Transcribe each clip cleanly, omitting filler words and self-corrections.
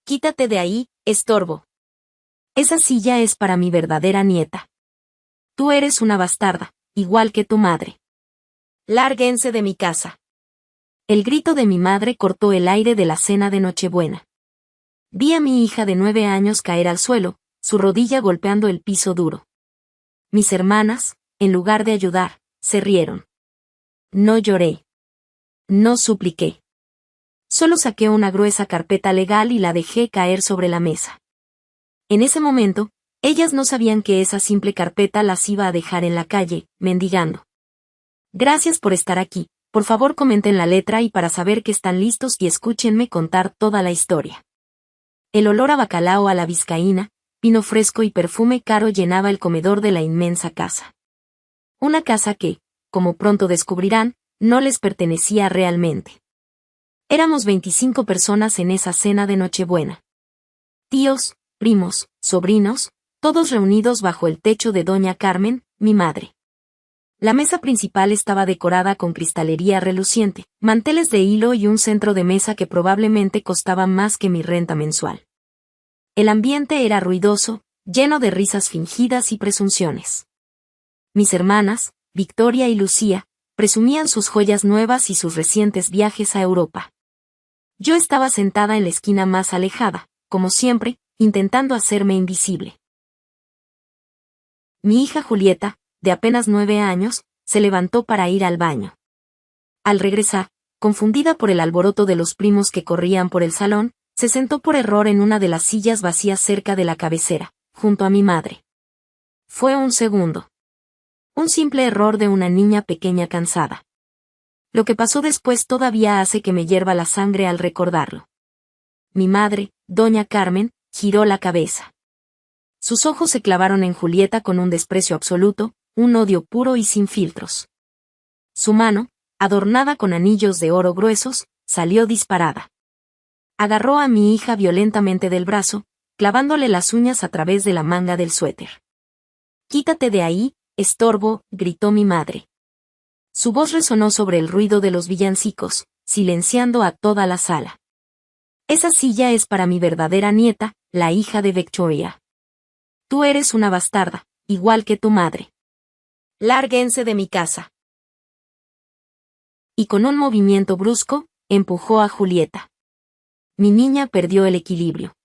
Quítate de ahí, estorbo. Esa silla es para mi verdadera nieta. Tú eres una bastarda, igual que tu madre. Lárguense de mi casa. El grito de mi madre cortó el aire de la cena de Nochebuena. Vi a mi hija de 9 años caer al suelo, su rodilla golpeando el piso duro. Mis hermanas, en lugar de ayudar, se rieron. No lloré. No supliqué. Solo saqué una gruesa carpeta legal y la dejé caer sobre la mesa. En ese momento, ellas no sabían que esa simple carpeta las iba a dejar en la calle, mendigando. Gracias por estar aquí, por favor comenten la letra y para saber que están listos y escúchenme contar toda la historia. El olor a bacalao a la vizcaína, vino fresco y perfume caro llenaba el comedor de la inmensa casa. Una casa que, como pronto descubrirán, no les pertenecía realmente. Éramos 25 personas en esa cena de Nochebuena. Tíos, primos, sobrinos, todos reunidos bajo el techo de Doña Carmen, mi madre. La mesa principal estaba decorada con cristalería reluciente, manteles de hilo y un centro de mesa que probablemente costaba más que mi renta mensual. El ambiente era ruidoso, lleno de risas fingidas y presunciones. Mis hermanas, Victoria y Lucía, presumían sus joyas nuevas y sus recientes viajes a Europa. Yo estaba sentada en la esquina más alejada, como siempre, intentando hacerme invisible. Mi hija Julieta, de apenas 9 años, se levantó para ir al baño. Al regresar, confundida por el alboroto de los primos que corrían por el salón, se sentó por error en una de las sillas vacías cerca de la cabecera, junto a mi madre. Fue un segundo. Un simple error de una niña pequeña cansada. Lo que pasó después todavía hace que me hierva la sangre al recordarlo. Mi madre, Doña Carmen, giró la cabeza. Sus ojos se clavaron en Julieta con un desprecio absoluto, un odio puro y sin filtros. Su mano, adornada con anillos de oro gruesos, salió disparada. Agarró a mi hija violentamente del brazo, clavándole las uñas a través de la manga del suéter. «Quítate de ahí, estorbo», gritó mi madre. Su voz resonó sobre el ruido de los villancicos, silenciando a toda la sala. «Esa silla es para mi verdadera nieta, la hija de Victoria. Tú eres una bastarda, igual que tu madre. Lárguense de mi casa». Y con un movimiento brusco, empujó a Julieta. Mi niña perdió el equilibrio.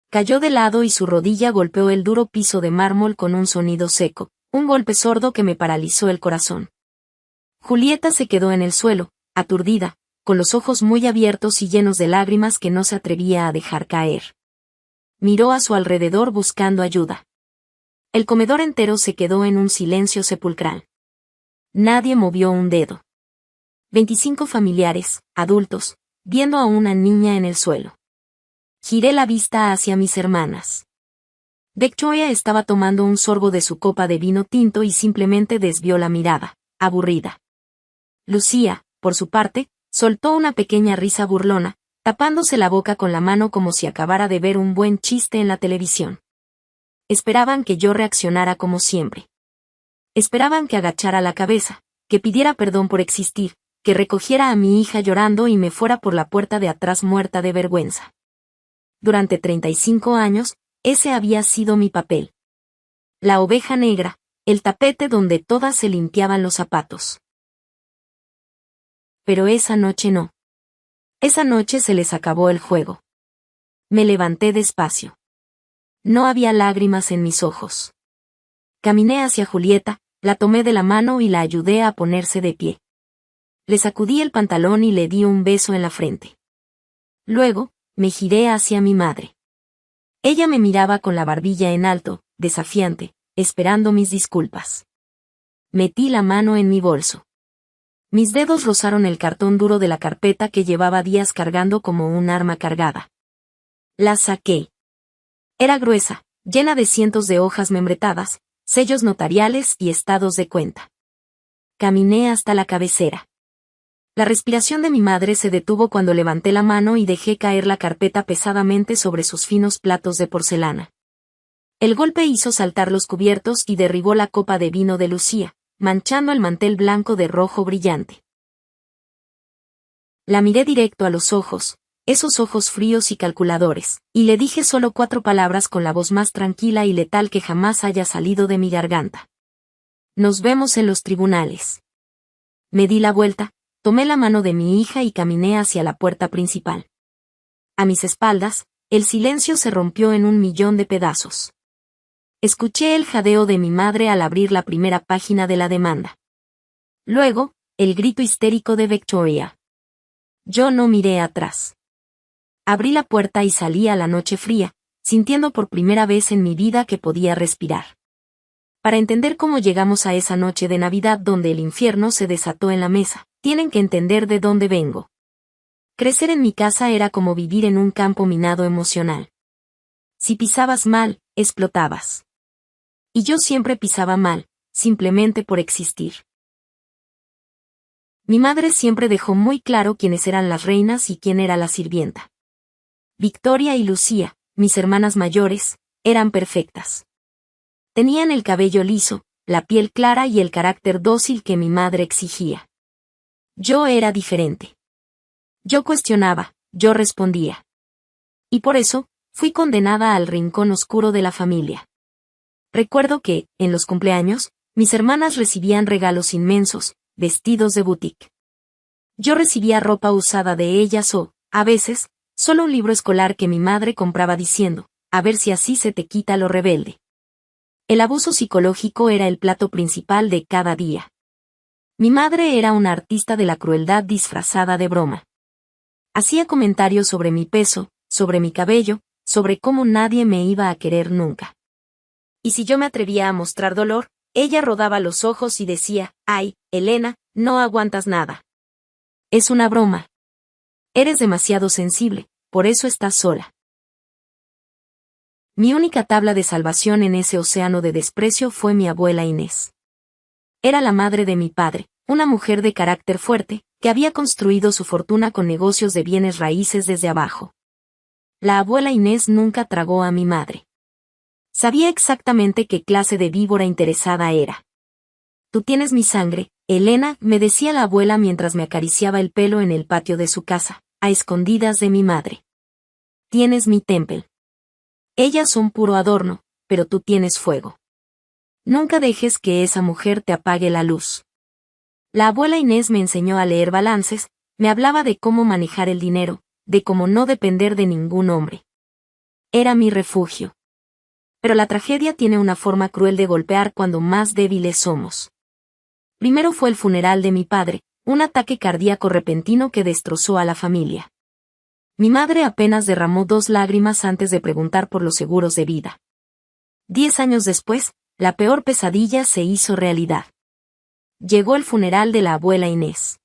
Cayó de lado y su rodilla golpeó el duro piso de mármol con un sonido seco, un golpe sordo que me paralizó el corazón. Julieta se quedó en el suelo, aturdida, con los ojos muy abiertos y llenos de lágrimas que no se atrevía a dejar caer. Miró a su alrededor buscando ayuda. El comedor entero se quedó en un silencio sepulcral. Nadie movió un dedo. 25 familiares, adultos, viendo a una niña en el suelo. Giré la vista hacia mis hermanas. Victoria estaba tomando un sorbo de su copa de vino tinto y simplemente desvió la mirada, aburrida. Lucía, por su parte, soltó una pequeña risa burlona, tapándose la boca con la mano como si acabara de ver un buen chiste en la televisión. Esperaban que yo reaccionara como siempre. Esperaban que agachara la cabeza, que pidiera perdón por existir, que recogiera a mi hija llorando y me fuera por la puerta de atrás muerta de vergüenza. Durante 35 años, ese había sido mi papel. La oveja negra, el tapete donde todas se limpiaban los zapatos. Pero esa noche no. Esa noche se les acabó el juego. Me levanté despacio. No había lágrimas en mis ojos. Caminé hacia Julieta, la tomé de la mano y la ayudé a ponerse de pie. Le sacudí el pantalón y le di un beso en la frente. Luego, me giré hacia mi madre. Ella me miraba con la barbilla en alto, desafiante, esperando mis disculpas. Metí la mano en mi bolso. Mis dedos rozaron el cartón duro de la carpeta que llevaba días cargando como un arma cargada. La saqué. Era gruesa, llena de cientos de hojas membretadas, sellos notariales y estados de cuenta. Caminé hasta la cabecera. La respiración de mi madre se detuvo cuando levanté la mano y dejé caer la carpeta pesadamente sobre sus finos platos de porcelana. El golpe hizo saltar los cubiertos y derribó la copa de vino de Lucía, manchando el mantel blanco de rojo brillante. La miré directo a los ojos, esos ojos fríos y calculadores, y le dije solo 4 palabras con la voz más tranquila y letal que jamás haya salido de mi garganta. Nos vemos en los tribunales. Me di la vuelta, tomé la mano de mi hija y caminé hacia la puerta principal. A mis espaldas, el silencio se rompió en 1.000.000 de pedazos. Escuché el jadeo de mi madre al abrir la primera página de la demanda. Luego, el grito histérico de Victoria. Yo no miré atrás. Abrí la puerta y salí a la noche fría, sintiendo por primera vez en mi vida que podía respirar. Para entender cómo llegamos a esa noche de Navidad donde el infierno se desató en la mesa, tienen que entender de dónde vengo. Crecer en mi casa era como vivir en un campo minado emocional. Si pisabas mal, explotabas. Y yo siempre pisaba mal, simplemente por existir. Mi madre siempre dejó muy claro quiénes eran las reinas y quién era la sirvienta. Victoria y Lucía, mis hermanas mayores, eran perfectas. Tenían el cabello liso, la piel clara y el carácter dócil que mi madre exigía. Yo era diferente. Yo cuestionaba, yo respondía. Y por eso, fui condenada al rincón oscuro de la familia. Recuerdo que, en los cumpleaños, mis hermanas recibían regalos inmensos, vestidos de boutique. Yo recibía ropa usada de ellas o, a veces, solo un libro escolar que mi madre compraba diciendo, a ver si así se te quita lo rebelde. El abuso psicológico era el plato principal de cada día. Mi madre era una artista de la crueldad disfrazada de broma. Hacía comentarios sobre mi peso, sobre mi cabello, sobre cómo nadie me iba a querer nunca. Y si yo me atrevía a mostrar dolor, ella rodaba los ojos y decía, «Ay, Elena, no aguantas nada. Es una broma. Eres demasiado sensible, por eso estás sola». Mi única tabla de salvación en ese océano de desprecio fue mi abuela Inés. Era la madre de mi padre, una mujer de carácter fuerte, que había construido su fortuna con negocios de bienes raíces desde abajo. La abuela Inés nunca tragó a mi madre. Sabía exactamente qué clase de víbora interesada era. «Tú tienes mi sangre, Elena», me decía la abuela mientras me acariciaba el pelo en el patio de su casa, a escondidas de mi madre. «Tienes mi temple. Ellas son puro adorno, pero tú tienes fuego. Nunca dejes que esa mujer te apague la luz». La abuela Inés me enseñó a leer balances, me hablaba de cómo manejar el dinero, de cómo no depender de ningún hombre. Era mi refugio. Pero la tragedia tiene una forma cruel de golpear cuando más débiles somos. Primero fue el funeral de mi padre, un ataque cardíaco repentino que destrozó a la familia. Mi madre apenas derramó 2 lágrimas antes de preguntar por los seguros de vida. 10 años después, la peor pesadilla se hizo realidad. Llegó el funeral de la abuela Inés.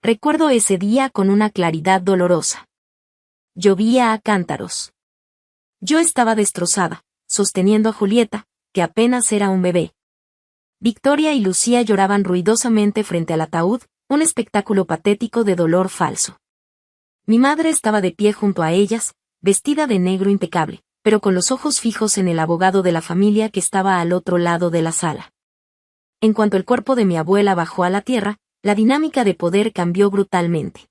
Recuerdo ese día con una claridad dolorosa. Llovía a cántaros. Yo estaba destrozada, sosteniendo a Julieta, que apenas era un bebé. Victoria y Lucía lloraban ruidosamente frente al ataúd, un espectáculo patético de dolor falso. Mi madre estaba de pie junto a ellas, vestida de negro impecable, pero con los ojos fijos en el abogado de la familia que estaba al otro lado de la sala. En cuanto el cuerpo de mi abuela bajó a la tierra, la dinámica de poder cambió brutalmente.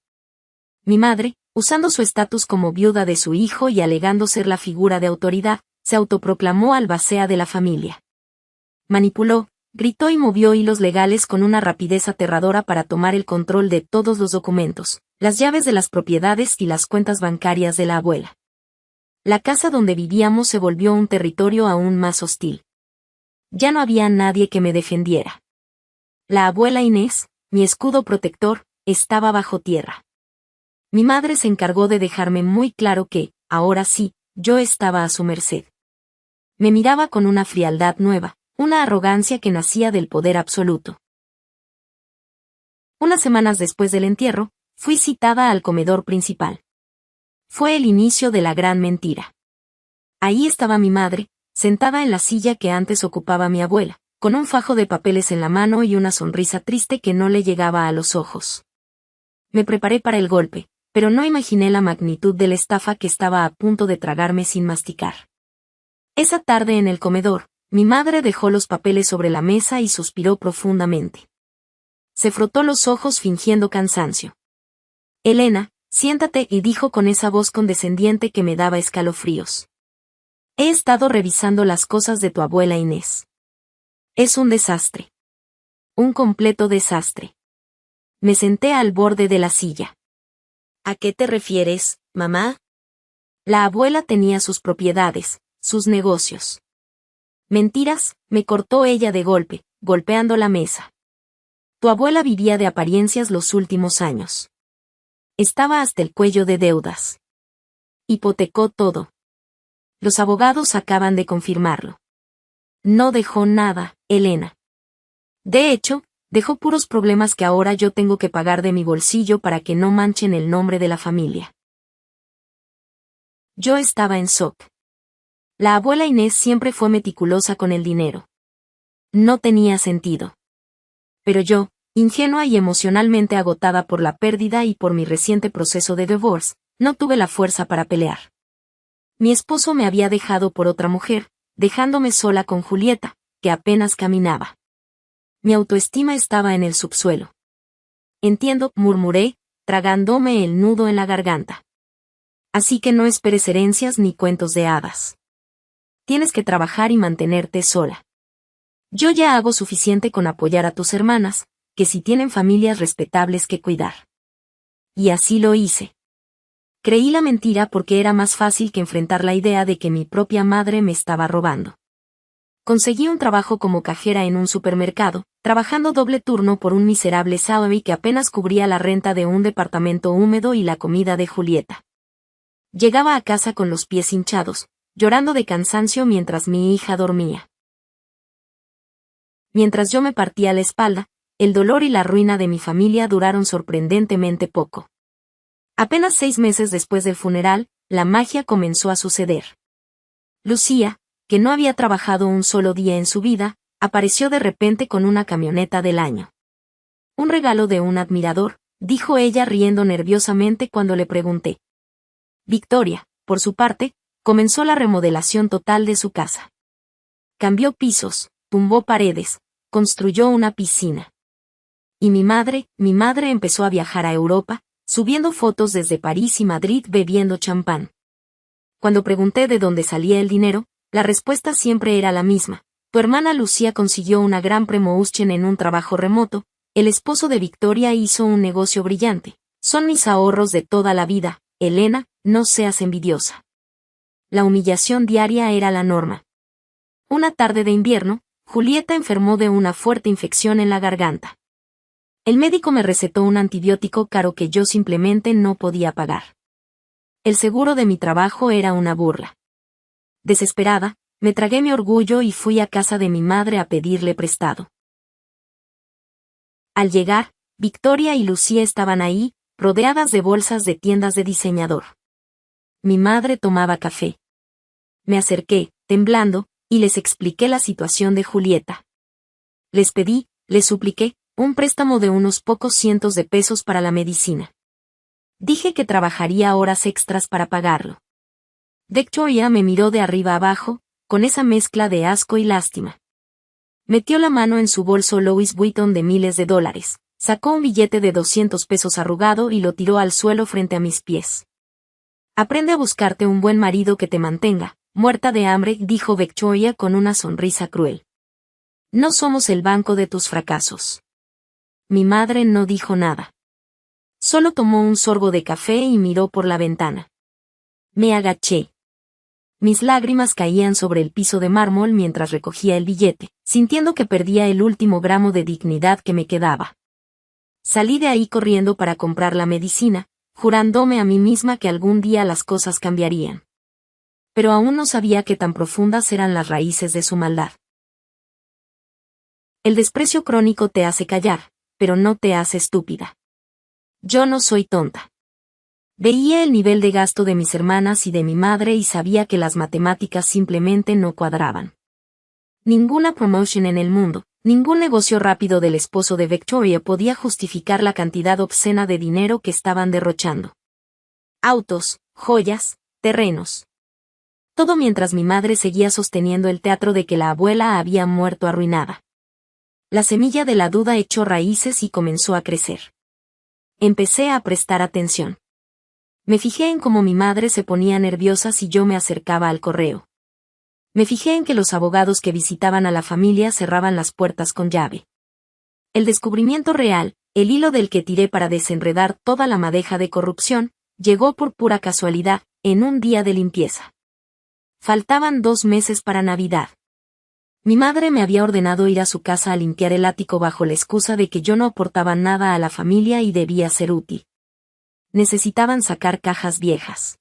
Mi madre, usando su estatus como viuda de su hijo y alegando ser la figura de autoridad, se autoproclamó albacea de la familia. Manipuló, gritó y movió hilos legales con una rapidez aterradora para tomar el control de todos los documentos, las llaves de las propiedades y las cuentas bancarias de la abuela. La casa donde vivíamos se volvió un territorio aún más hostil. Ya no había nadie que me defendiera. La abuela Inés, mi escudo protector, estaba bajo tierra. Mi madre se encargó de dejarme muy claro que, ahora sí, yo estaba a su merced. Me miraba con una frialdad nueva, una arrogancia que nacía del poder absoluto. Unas semanas después del entierro, fui citada al comedor principal. Fue el inicio de la gran mentira. Ahí estaba mi madre, sentada en la silla que antes ocupaba mi abuela, con un fajo de papeles en la mano y una sonrisa triste que no le llegaba a los ojos. Me preparé para el golpe, pero no imaginé la magnitud de la estafa que estaba a punto de tragarme sin masticar. Esa tarde en el comedor, mi madre dejó los papeles sobre la mesa y suspiró profundamente. Se frotó los ojos fingiendo cansancio. «Elena, Siéntate, y dijo con esa voz condescendiente que me daba escalofríos. He estado revisando las cosas de tu abuela Inés. Es un desastre. Un completo desastre. Me senté al borde de la silla. ¿A qué te refieres, mamá? La abuela tenía sus propiedades, sus negocios. Mentiras, me cortó ella de golpe, golpeando la mesa. Tu abuela vivía de apariencias los últimos años. Estaba hasta el cuello de deudas. Hipotecó todo. Los abogados acaban de confirmarlo. No dejó nada, Elena. De hecho, dejó puros problemas que ahora yo tengo que pagar de mi bolsillo para que no manchen el nombre de la familia. Yo estaba en shock. La abuela Inés siempre fue meticulosa con el dinero. No tenía sentido. Pero yo, ingenua y emocionalmente agotada por la pérdida y por mi reciente proceso de divorce, no tuve la fuerza para pelear. Mi esposo me había dejado por otra mujer, dejándome sola con Julieta, que apenas caminaba. Mi autoestima estaba en el subsuelo. Entiendo, murmuré, tragándome el nudo en la garganta. Así que no esperes herencias ni cuentos de hadas. Tienes que trabajar y mantenerte sola. Yo ya hago suficiente con apoyar a tus hermanas, que si tienen familias respetables que cuidar. Y así lo hice. Creí la mentira porque era más fácil que enfrentar la idea de que mi propia madre me estaba robando. Conseguí un trabajo como cajera en un supermercado, trabajando doble turno por un miserable salary que apenas cubría la renta de un departamento húmedo y la comida de Julieta. Llegaba a casa con los pies hinchados, llorando de cansancio mientras mi hija dormía. Mientras yo me partía la espalda, el dolor y la ruina de mi familia duraron sorprendentemente poco. Apenas 6 meses después del funeral, la magia comenzó a suceder. Lucía, que no había trabajado un solo día en su vida, apareció de repente con una camioneta del año. Un regalo de un admirador, dijo ella riendo nerviosamente cuando le pregunté. Victoria, por su parte, comenzó la remodelación total de su casa. Cambió pisos, tumbó paredes, construyó una piscina. Y mi madre empezó a viajar a Europa, subiendo fotos desde París y Madrid bebiendo champán. Cuando pregunté de dónde salía el dinero, la respuesta siempre era la misma. Tu hermana Lucía consiguió una gran promoción en un trabajo remoto, el esposo de Victoria hizo un negocio brillante. Son mis ahorros de toda la vida, Elena, no seas envidiosa. La humillación diaria era la norma. Una tarde de invierno, Julieta enfermó de una fuerte infección en la garganta. El médico me recetó un antibiótico caro que yo simplemente no podía pagar. El seguro de mi trabajo era una burla. Desesperada, me tragué mi orgullo y fui a casa de mi madre a pedirle prestado. Al llegar, Victoria y Lucía estaban ahí, rodeadas de bolsas de tiendas de diseñador. Mi madre tomaba café. Me acerqué, temblando, y les expliqué la situación de Julieta. Les supliqué, un préstamo de unos pocos cientos de pesos para la medicina. Dije que trabajaría horas extras para pagarlo. Victoria me miró de arriba abajo, con esa mezcla de asco y lástima. Metió la mano en su bolso Louis Vuitton de miles de dólares, sacó un billete de 200 pesos arrugado y lo tiró al suelo frente a mis pies. Aprende a buscarte un buen marido que te mantenga, muerta de hambre, dijo Victoria con una sonrisa cruel. No somos el banco de tus fracasos. Mi madre no dijo nada. Solo tomó un sorbo de café y miró por la ventana. Me agaché. Mis lágrimas caían sobre el piso de mármol mientras recogía el billete, sintiendo que perdía el último gramo de dignidad que me quedaba. Salí de ahí corriendo para comprar la medicina, jurándome a mí misma que algún día las cosas cambiarían. Pero aún no sabía qué tan profundas eran las raíces de su maldad. El desprecio crónico te hace callar, pero no te hace estúpida. Yo no soy tonta. Veía el nivel de gasto de mis hermanas y de mi madre y sabía que las matemáticas simplemente no cuadraban. Ninguna promotion en el mundo, ningún negocio rápido del esposo de Victoria podía justificar la cantidad obscena de dinero que estaban derrochando. Autos, joyas, terrenos. Todo mientras mi madre seguía sosteniendo el teatro de que la abuela había muerto arruinada. La semilla de la duda echó raíces y comenzó a crecer. Empecé a prestar atención. Me fijé en cómo mi madre se ponía nerviosa si yo me acercaba al correo. Me fijé en que los abogados que visitaban a la familia cerraban las puertas con llave. El descubrimiento real, el hilo del que tiré para desenredar toda la madeja de corrupción, llegó por pura casualidad, en un día de limpieza. Faltaban 2 meses para Navidad. Mi madre me había ordenado ir a su casa a limpiar el ático bajo la excusa de que yo no aportaba nada a la familia y debía ser útil. Necesitaban sacar cajas viejas.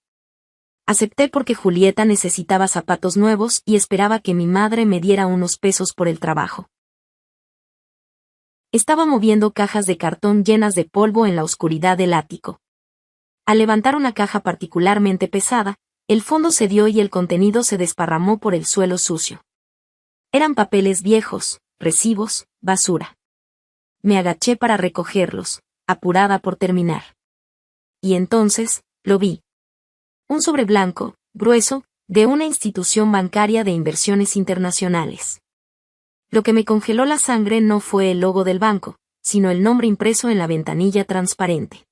Acepté porque Julieta necesitaba zapatos nuevos y esperaba que mi madre me diera unos pesos por el trabajo. Estaba moviendo cajas de cartón llenas de polvo en la oscuridad del ático. Al levantar una caja particularmente pesada, el fondo cedió y el contenido se desparramó por el suelo sucio. Eran papeles viejos, recibos, basura. Me agaché para recogerlos, apurada por terminar. Y entonces, lo vi. Un sobre blanco, grueso, de una institución bancaria de inversiones internacionales. Lo que me congeló la sangre no fue el logo del banco, sino el nombre impreso en la ventanilla transparente.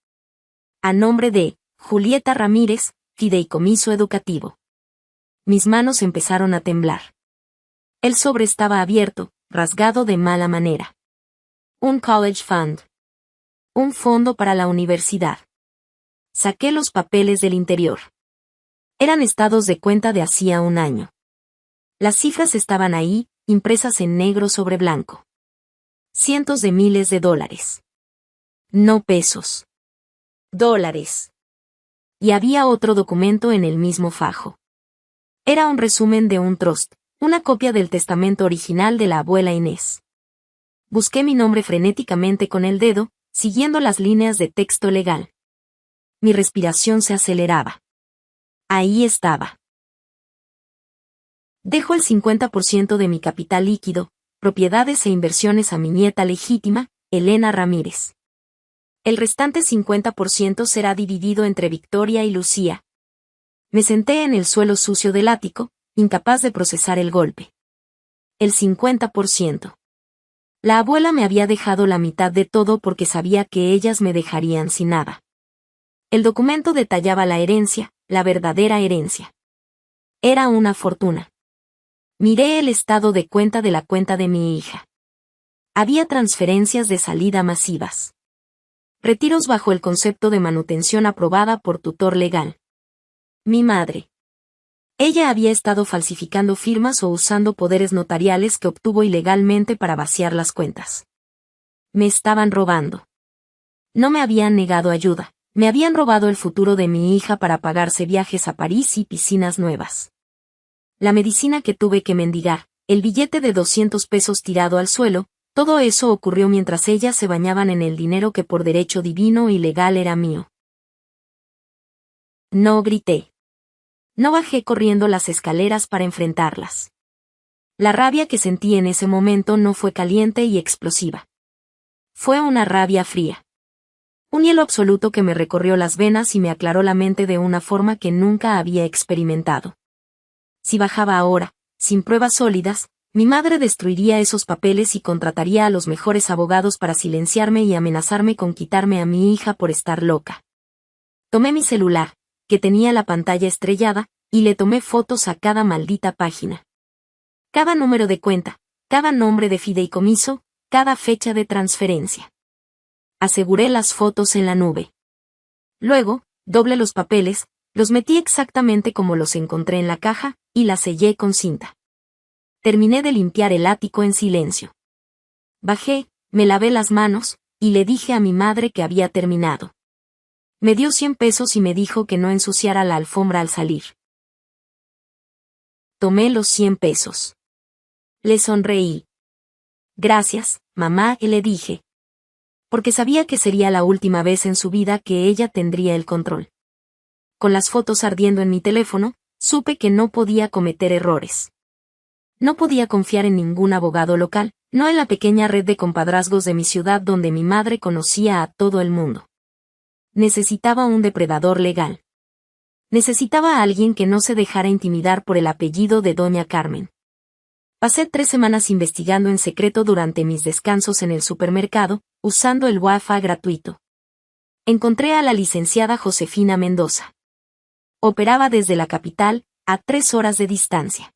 A nombre de Julieta Ramírez, Fideicomiso Educativo. Mis manos empezaron a temblar. El sobre estaba abierto, rasgado de mala manera. Un college fund. Un fondo para la universidad. Saqué los papeles del interior. Eran estados de cuenta de hacía un año. Las cifras estaban ahí, impresas en negro sobre blanco. Cientos de miles de dólares. No pesos. Dólares. Y había otro documento en el mismo fajo. Era un resumen de un trust, una copia del testamento original de la abuela Inés. Busqué mi nombre frenéticamente con el dedo, siguiendo las líneas de texto legal. Mi respiración se aceleraba. Ahí estaba. Dejo el 50% de mi capital líquido, propiedades e inversiones a mi nieta legítima, Elena Ramírez. El restante 50% será dividido entre Victoria y Lucía. Me senté en el suelo sucio del ático, incapaz de procesar el golpe. El 50%. La abuela me había dejado la mitad de todo porque sabía que ellas me dejarían sin nada. El documento detallaba la herencia, la verdadera herencia. Era una fortuna. Miré el estado de cuenta de la cuenta de mi hija. Había transferencias de salida masivas. Retiros bajo el concepto de manutención aprobada por tutor legal. Mi madre. Ella había estado falsificando firmas o usando poderes notariales que obtuvo ilegalmente para vaciar las cuentas. Me estaban robando. No me habían negado ayuda. Me habían robado el futuro de mi hija para pagarse viajes a París y piscinas nuevas. La medicina que tuve que mendigar, el billete de 200 pesos tirado al suelo, todo eso ocurrió mientras ellas se bañaban en el dinero que por derecho divino y legal era mío. No grité. No bajé corriendo las escaleras para enfrentarlas. La rabia que sentí en ese momento no fue caliente y explosiva. Fue una rabia fría. Un hielo absoluto que me recorrió las venas y me aclaró la mente de una forma que nunca había experimentado. Si bajaba ahora, sin pruebas sólidas, mi madre destruiría esos papeles y contrataría a los mejores abogados para silenciarme y amenazarme con quitarme a mi hija por estar loca. Tomé mi celular, que tenía la pantalla estrellada, y le tomé fotos a cada maldita página. Cada número de cuenta, cada nombre de fideicomiso, cada fecha de transferencia. Aseguré las fotos en la nube. Luego, doblé los papeles, los metí exactamente como los encontré en la caja, y las sellé con cinta. Terminé de limpiar el ático en silencio. Bajé, me lavé las manos, y le dije a mi madre que había terminado. Me dio 100 pesos y me dijo que no ensuciara la alfombra al salir. Tomé los 100 pesos. Le sonreí. Gracias, mamá, le dije. Porque sabía que sería la última vez en su vida que ella tendría el control. Con las fotos ardiendo en mi teléfono, supe que no podía cometer errores. No podía confiar en ningún abogado local, no en la pequeña red de compadrazgos de mi ciudad donde mi madre conocía a todo el mundo. Necesitaba un depredador legal. Necesitaba a alguien que no se dejara intimidar por el apellido de Doña Carmen. Pasé 3 semanas investigando en secreto durante mis descansos en el supermercado, usando el Wi-Fi gratuito. Encontré a la licenciada Josefina Mendoza. Operaba desde la capital, a 3 horas de distancia.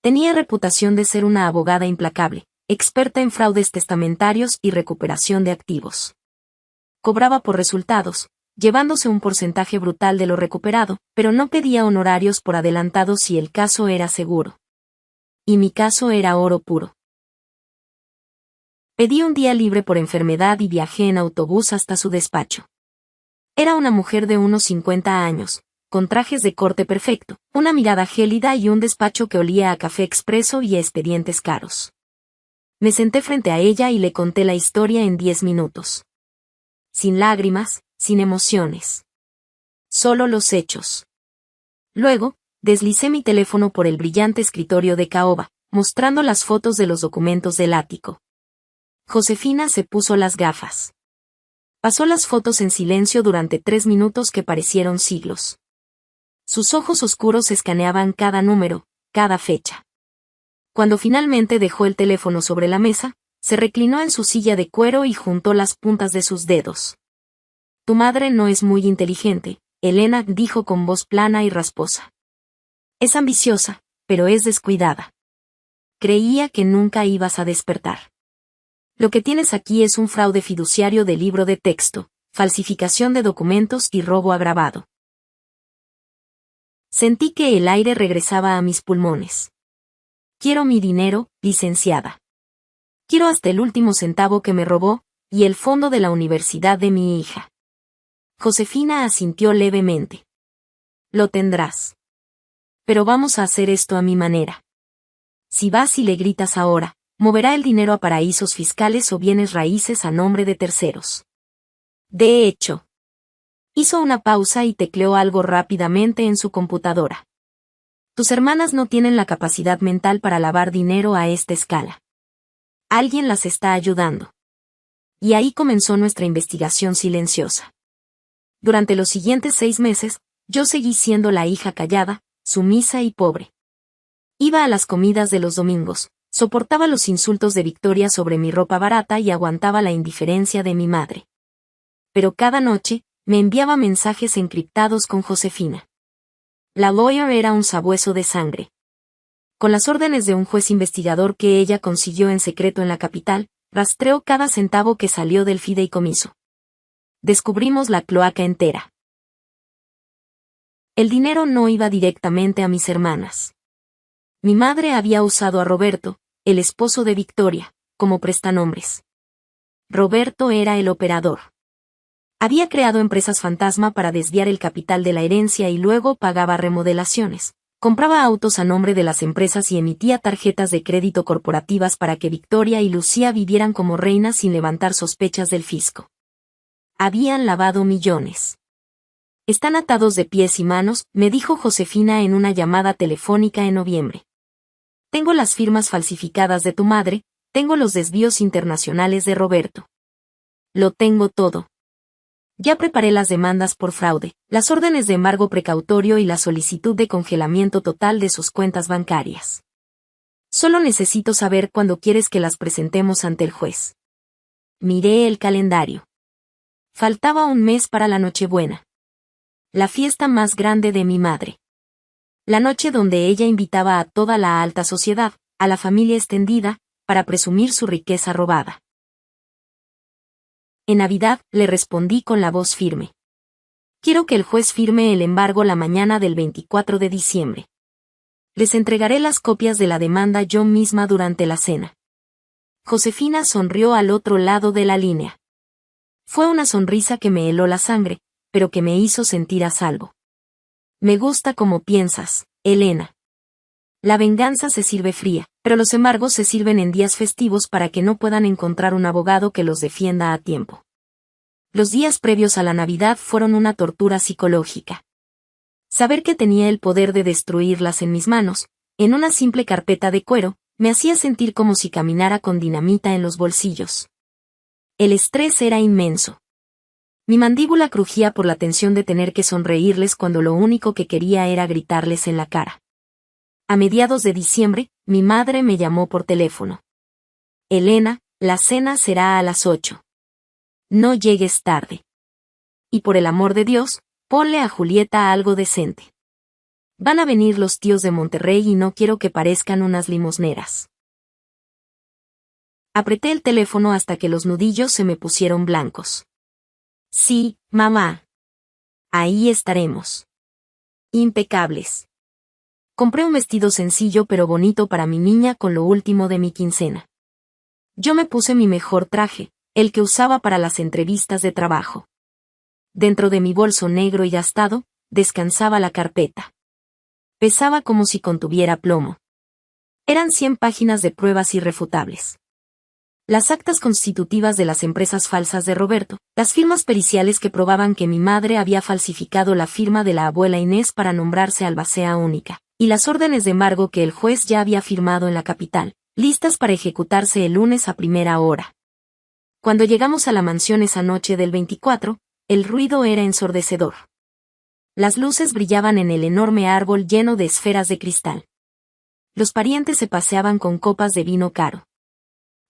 Tenía reputación de ser una abogada implacable, experta en fraudes testamentarios y recuperación de activos. Cobraba por resultados, llevándose un porcentaje brutal de lo recuperado, pero no pedía honorarios por adelantado si el caso era seguro. Y mi caso era oro puro. Pedí un día libre por enfermedad y viajé en autobús hasta su despacho. Era una mujer de unos 50 años, con trajes de corte perfecto, una mirada gélida y un despacho que olía a café expreso y a expedientes caros. Me senté frente a ella y le conté la historia en 10 minutos. Sin lágrimas, sin emociones. Solo los hechos. Luego, deslicé mi teléfono por el brillante escritorio de caoba, mostrando las fotos de los documentos del ático. Josefina se puso las gafas. Pasó las fotos en silencio durante 3 minutos que parecieron siglos. Sus ojos oscuros escaneaban cada número, cada fecha. Cuando finalmente dejó el teléfono sobre la mesa, se reclinó en su silla de cuero y juntó las puntas de sus dedos. Tu madre no es muy inteligente, Elena dijo con voz plana y rasposa. Es ambiciosa, pero es descuidada. Creía que nunca ibas a despertar. Lo que tienes aquí es un fraude fiduciario de libro de texto, falsificación de documentos y robo agravado. Sentí que el aire regresaba a mis pulmones. Quiero mi dinero, licenciada. Quiero hasta el último centavo que me robó, y el fondo de la universidad de mi hija. Josefina asintió levemente. Lo tendrás. Pero vamos a hacer esto a mi manera. Si vas y le gritas ahora, moverá el dinero a paraísos fiscales o bienes raíces a nombre de terceros. De hecho, hizo una pausa y tecleó algo rápidamente en su computadora. Tus hermanas no tienen la capacidad mental para lavar dinero a esta escala. Alguien las está ayudando. Y ahí comenzó nuestra investigación silenciosa. Durante los siguientes 6 meses, yo seguí siendo la hija callada, sumisa y pobre. Iba a las comidas de los domingos, soportaba los insultos de Victoria sobre mi ropa barata y aguantaba la indiferencia de mi madre. Pero cada noche, me enviaba mensajes encriptados con Josefina. La lawyer era un sabueso de sangre. Con las órdenes de un juez investigador que ella consiguió en secreto en la capital, rastreó cada centavo que salió del fideicomiso. Descubrimos la cloaca entera. El dinero no iba directamente a mis hermanas. Mi madre había usado a Roberto, el esposo de Victoria, como prestanombres. Roberto era el operador. Había creado empresas fantasma para desviar el capital de la herencia y luego pagaba remodelaciones. Compraba autos a nombre de las empresas y emitía tarjetas de crédito corporativas para que Victoria y Lucía vivieran como reinas sin levantar sospechas del fisco. Habían lavado millones. Están atados de pies y manos, me dijo Josefina en una llamada telefónica en noviembre. Tengo las firmas falsificadas de tu madre, tengo los desvíos internacionales de Roberto. Lo tengo todo. Ya preparé las demandas por fraude, las órdenes de embargo precautorio y la solicitud de congelamiento total de sus cuentas bancarias. Solo necesito saber cuándo quieres que las presentemos ante el juez. Miré el calendario. Faltaba un mes para la Nochebuena. La fiesta más grande de mi madre. La noche donde ella invitaba a toda la alta sociedad, a la familia extendida, para presumir su riqueza robada. En Navidad, le respondí con la voz firme. Quiero que el juez firme el embargo la mañana del 24 de diciembre. Les entregaré las copias de la demanda yo misma durante la cena. Josefina sonrió al otro lado de la línea. Fue una sonrisa que me heló la sangre, pero que me hizo sentir a salvo. Me gusta como piensas, Elena. La venganza se sirve fría, pero los embargos se sirven en días festivos para que no puedan encontrar un abogado que los defienda a tiempo. Los días previos a la Navidad fueron una tortura psicológica. Saber que tenía el poder de destruirlas en mis manos, en una simple carpeta de cuero, me hacía sentir como si caminara con dinamita en los bolsillos. El estrés era inmenso. Mi mandíbula crujía por la tensión de tener que sonreírles cuando lo único que quería era gritarles en la cara. A mediados de diciembre, mi madre me llamó por teléfono. Elena, la cena será a las 8. No llegues tarde. Y por el amor de Dios, ponle a Julieta algo decente. Van a venir los tíos de Monterrey y no quiero que parezcan unas limosneras. Apreté el teléfono hasta que los nudillos se me pusieron blancos. Sí, mamá. Ahí estaremos. Impecables. Compré un vestido sencillo pero bonito para mi niña con lo último de mi quincena. Yo me puse mi mejor traje, el que usaba para las entrevistas de trabajo. Dentro de mi bolso negro y gastado, descansaba la carpeta. Pesaba como si contuviera plomo. Eran 100 páginas de pruebas irrefutables. Las actas constitutivas de las empresas falsas de Roberto, las firmas periciales que probaban que mi madre había falsificado la firma de la abuela Inés para nombrarse albacea única, y las órdenes de embargo que el juez ya había firmado en la capital, listas para ejecutarse el lunes a primera hora. Cuando llegamos a la mansión esa noche del 24, el ruido era ensordecedor. Las luces brillaban en el enorme árbol lleno de esferas de cristal. Los parientes se paseaban con copas de vino caro.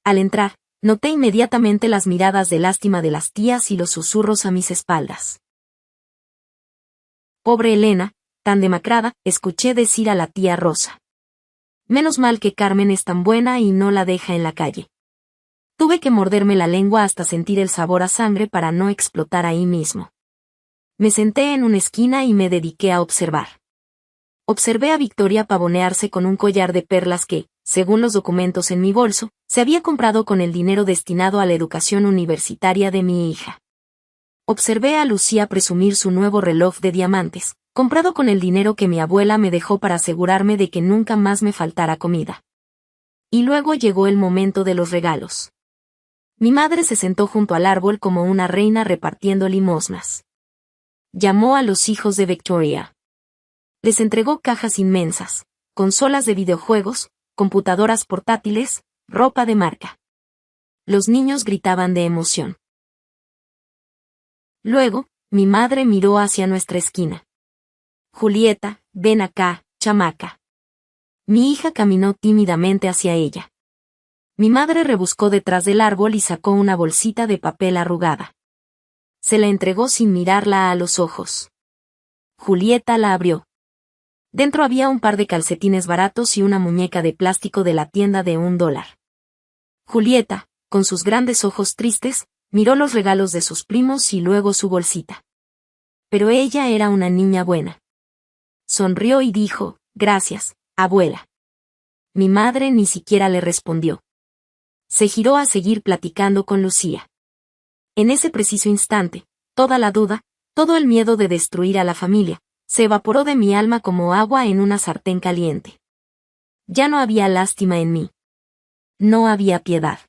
Al entrar, noté inmediatamente las miradas de lástima de las tías y los susurros a mis espaldas. Pobre Elena, tan demacrada, escuché decir a la tía Rosa. Menos mal que Carmen es tan buena y no la deja en la calle. Tuve que morderme la lengua hasta sentir el sabor a sangre para no explotar ahí mismo. Me senté en una esquina y me dediqué a observar. Observé a Victoria pavonearse con un collar de perlas que, según los documentos en mi bolso, se había comprado con el dinero destinado a la educación universitaria de mi hija. Observé a Lucía presumir su nuevo reloj de diamantes, comprado con el dinero que mi abuela me dejó para asegurarme de que nunca más me faltara comida. Y luego llegó el momento de los regalos. Mi madre se sentó junto al árbol como una reina repartiendo limosnas. Llamó a los hijos de Victoria. Les entregó cajas inmensas, consolas de videojuegos, computadoras portátiles, ropa de marca. Los niños gritaban de emoción. Luego, mi madre miró hacia nuestra esquina. Julieta, ven acá, chamaca. Mi hija caminó tímidamente hacia ella. Mi madre rebuscó detrás del árbol y sacó una bolsita de papel arrugada. Se la entregó sin mirarla a los ojos. Julieta la abrió. Dentro había un par de calcetines baratos y una muñeca de plástico de la tienda de $1. Julieta, con sus grandes ojos tristes, miró los regalos de sus primos y luego su bolsita. Pero ella era una niña buena. Sonrió y dijo, gracias, abuela. Mi madre ni siquiera le respondió. Se giró a seguir platicando con Lucía. En ese preciso instante, toda la duda, todo el miedo de destruir a la familia, se evaporó de mi alma como agua en una sartén caliente. Ya no había lástima en mí. No había piedad.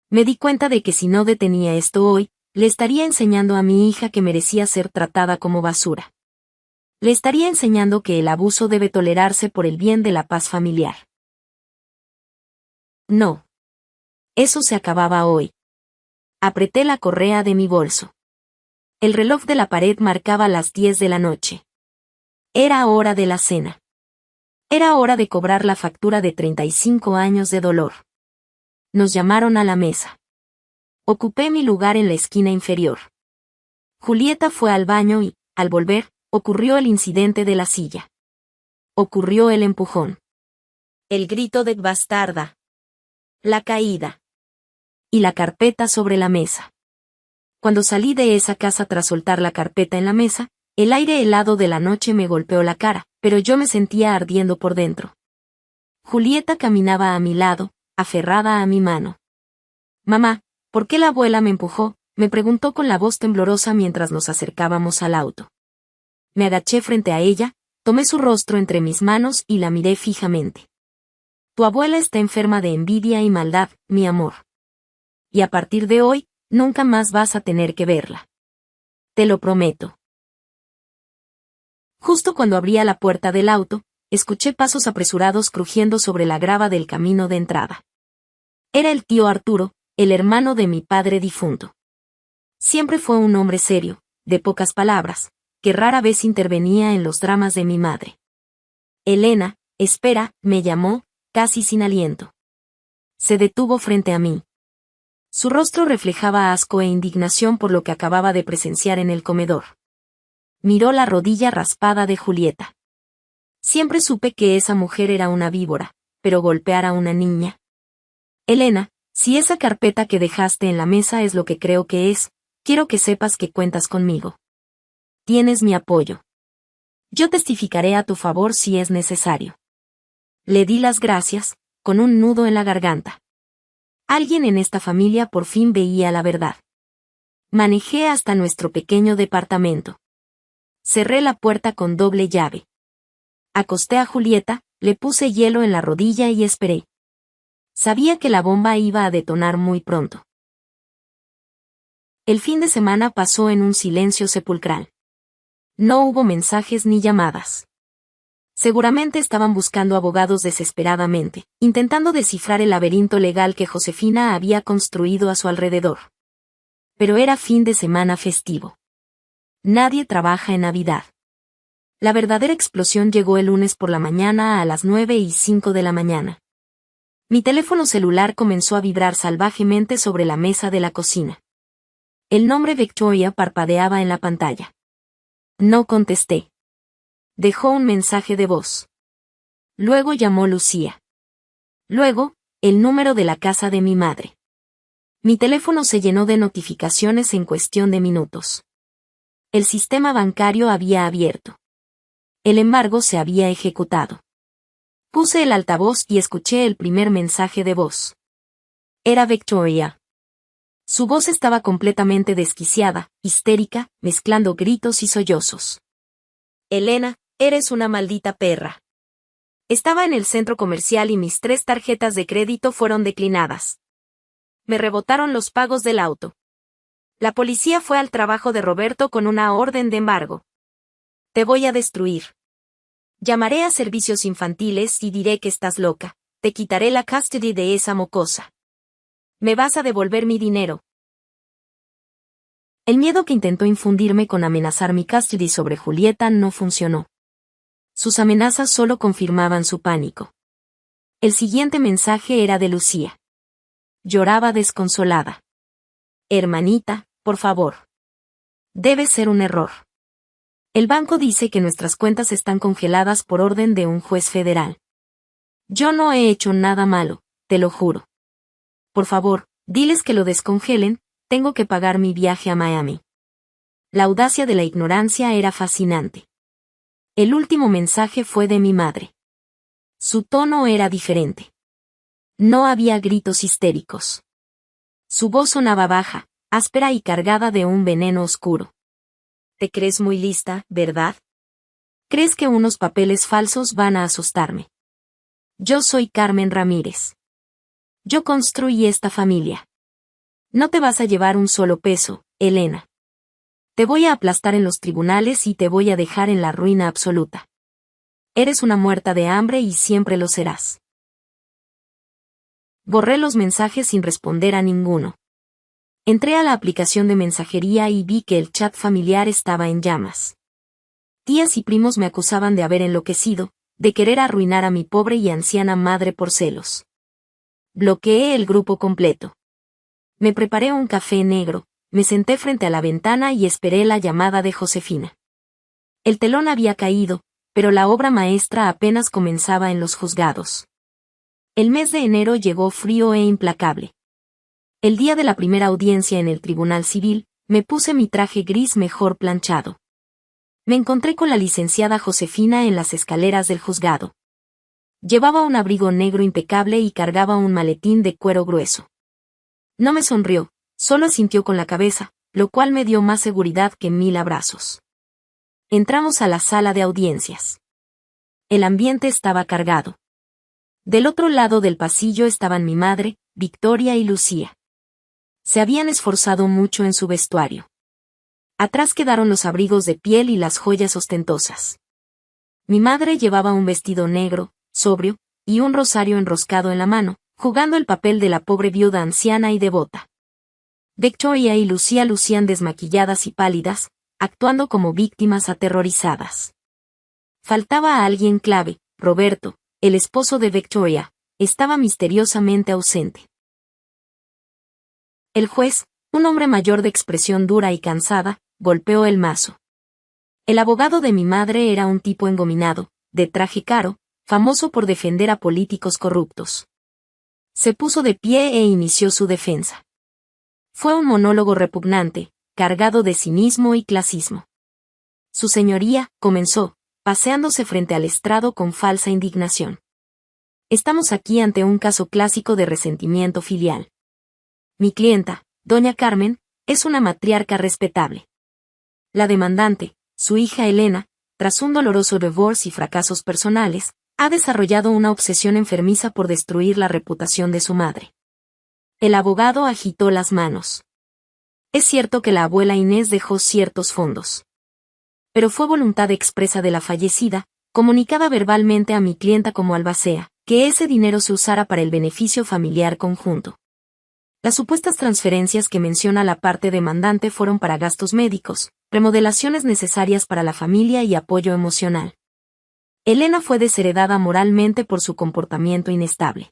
Me di cuenta de que si no detenía esto hoy, le estaría enseñando a mi hija que merecía ser tratada como basura. Le estaría enseñando que el abuso debe tolerarse por el bien de la paz familiar. No. Eso se acababa hoy. Apreté la correa de mi bolso. El reloj de la pared marcaba las 10 de la noche. Era hora de la cena. Era hora de cobrar la factura de 35 años de dolor. Nos llamaron a la mesa. Ocupé mi lugar en la esquina inferior. Julieta fue al baño y, al volver, ocurrió el incidente de la silla. Ocurrió el empujón. El grito de bastarda. La caída. Y la carpeta sobre la mesa. Cuando salí de esa casa tras soltar la carpeta en la mesa, el aire helado de la noche me golpeó la cara, pero yo me sentía ardiendo por dentro. Julieta caminaba a mi lado, aferrada a mi mano. Mamá, ¿por qué la abuela me empujó?, me preguntó con la voz temblorosa mientras nos acercábamos al auto. Me agaché frente a ella, tomé su rostro entre mis manos y la miré fijamente. Tu abuela está enferma de envidia y maldad, mi amor. Y a partir de hoy, nunca más vas a tener que verla. Te lo prometo. Justo cuando abría la puerta del auto, escuché pasos apresurados crujiendo sobre la grava del camino de entrada. Era el tío Arturo, el hermano de mi padre difunto. Siempre fue un hombre serio, de pocas palabras, que rara vez intervenía en los dramas de mi madre. Elena, espera, me llamó, casi sin aliento. Se detuvo frente a mí. Su rostro reflejaba asco e indignación por lo que acababa de presenciar en el comedor. Miró la rodilla raspada de Julieta. Siempre supe que esa mujer era una víbora, pero golpear a una niña. Elena, si esa carpeta que dejaste en la mesa es lo que creo que es, quiero que sepas que cuentas conmigo. Tienes mi apoyo. Yo testificaré a tu favor si es necesario. Le di las gracias, con un nudo en la garganta. Alguien en esta familia por fin veía la verdad. Manejé hasta nuestro pequeño departamento. Cerré la puerta con doble llave. Acosté a Julieta, le puse hielo en la rodilla y esperé. Sabía que la bomba iba a detonar muy pronto. El fin de semana pasó en un silencio sepulcral. No hubo mensajes ni llamadas. Seguramente estaban buscando abogados desesperadamente, intentando descifrar el laberinto legal que Josefina había construido a su alrededor. Pero era fin de semana festivo. Nadie trabaja en Navidad. La verdadera explosión llegó el lunes por la mañana a las 9:05 de la mañana. Mi teléfono celular comenzó a vibrar salvajemente sobre la mesa de la cocina. El nombre Victoria parpadeaba en la pantalla. No contesté. Dejó un mensaje de voz. Luego llamó Lucía. Luego, el número de la casa de mi madre. Mi teléfono se llenó de notificaciones en cuestión de minutos. El sistema bancario había abierto. El embargo se había ejecutado. Puse el altavoz y escuché el primer mensaje de voz. Era Victoria. Su voz estaba completamente desquiciada, histérica, mezclando gritos y sollozos. Elena, eres una maldita perra. Estaba en el centro comercial y mis 3 tarjetas de crédito fueron declinadas. Me rebotaron los pagos del auto. La policía fue al trabajo de Roberto con una orden de embargo. Te voy a destruir. Llamaré a servicios infantiles y diré que estás loca. Te quitaré la custody de esa mocosa. Me vas a devolver mi dinero. El miedo que intentó infundirme con amenazar mi custody sobre Julieta no funcionó. Sus amenazas solo confirmaban su pánico. El siguiente mensaje era de Lucía. Lloraba desconsolada. Hermanita, por favor. Debe ser un error. El banco dice que nuestras cuentas están congeladas por orden de un juez federal. Yo no he hecho nada malo, te lo juro. Por favor, diles que lo descongelen, tengo que pagar mi viaje a Miami. La audacia de la ignorancia era fascinante. El último mensaje fue de mi madre. Su tono era diferente. No había gritos histéricos. Su voz sonaba baja, áspera y cargada de un veneno oscuro. Te crees muy lista, ¿verdad? ¿Crees que unos papeles falsos van a asustarme? Yo soy Carmen Ramírez. Yo construí esta familia. No te vas a llevar un solo peso, Elena. Te voy a aplastar en los tribunales y te voy a dejar en la ruina absoluta. Eres una muerta de hambre y siempre lo serás. Borré los mensajes sin responder a ninguno. Entré a la aplicación de mensajería y vi que el chat familiar estaba en llamas. Tías y primos me acusaban de haber enloquecido, de querer arruinar a mi pobre y anciana madre por celos. Bloqueé el grupo completo. Me preparé un café negro, me senté frente a la ventana y esperé la llamada de Josefina. El telón había caído, pero la obra maestra apenas comenzaba en los juzgados. El mes de enero llegó frío e implacable. El día de la primera audiencia en el Tribunal Civil, me puse mi traje gris mejor planchado. Me encontré con la licenciada Josefina en las escaleras del juzgado. Llevaba un abrigo negro impecable y cargaba un maletín de cuero grueso. No me sonrió, solo asintió con la cabeza, lo cual me dio más seguridad que 1000 abrazos. Entramos a la sala de audiencias. El ambiente estaba cargado. Del otro lado del pasillo estaban mi madre, Victoria y Lucía. Se habían esforzado mucho en su vestuario. Atrás quedaron los abrigos de piel y las joyas ostentosas. Mi madre llevaba un vestido negro, sobrio, y un rosario enroscado en la mano, jugando el papel de la pobre viuda anciana y devota. Victoria y Lucía lucían desmaquilladas y pálidas, actuando como víctimas aterrorizadas. Faltaba a alguien clave, Roberto, el esposo de Victoria, estaba misteriosamente ausente. El juez, un hombre mayor de expresión dura y cansada, golpeó el mazo. El abogado de mi madre era un tipo engominado, de traje caro, famoso por defender a políticos corruptos. Se puso de pie e inició su defensa. Fue un monólogo repugnante, cargado de cinismo y clasismo. Su señoría, comenzó, paseándose frente al estrado con falsa indignación. Estamos aquí ante un caso clásico de resentimiento filial. Mi clienta, doña Carmen, es una matriarca respetable. La demandante, su hija Elena, tras un doloroso divorcio y fracasos personales, ha desarrollado una obsesión enfermiza por destruir la reputación de su madre. El abogado agitó las manos. Es cierto que la abuela Inés dejó ciertos fondos. Pero fue voluntad expresa de la fallecida, comunicada verbalmente a mi clienta como albacea, que ese dinero se usara para el beneficio familiar conjunto. Las supuestas transferencias que menciona la parte demandante fueron para gastos médicos, remodelaciones necesarias para la familia y apoyo emocional. Elena fue desheredada moralmente por su comportamiento inestable.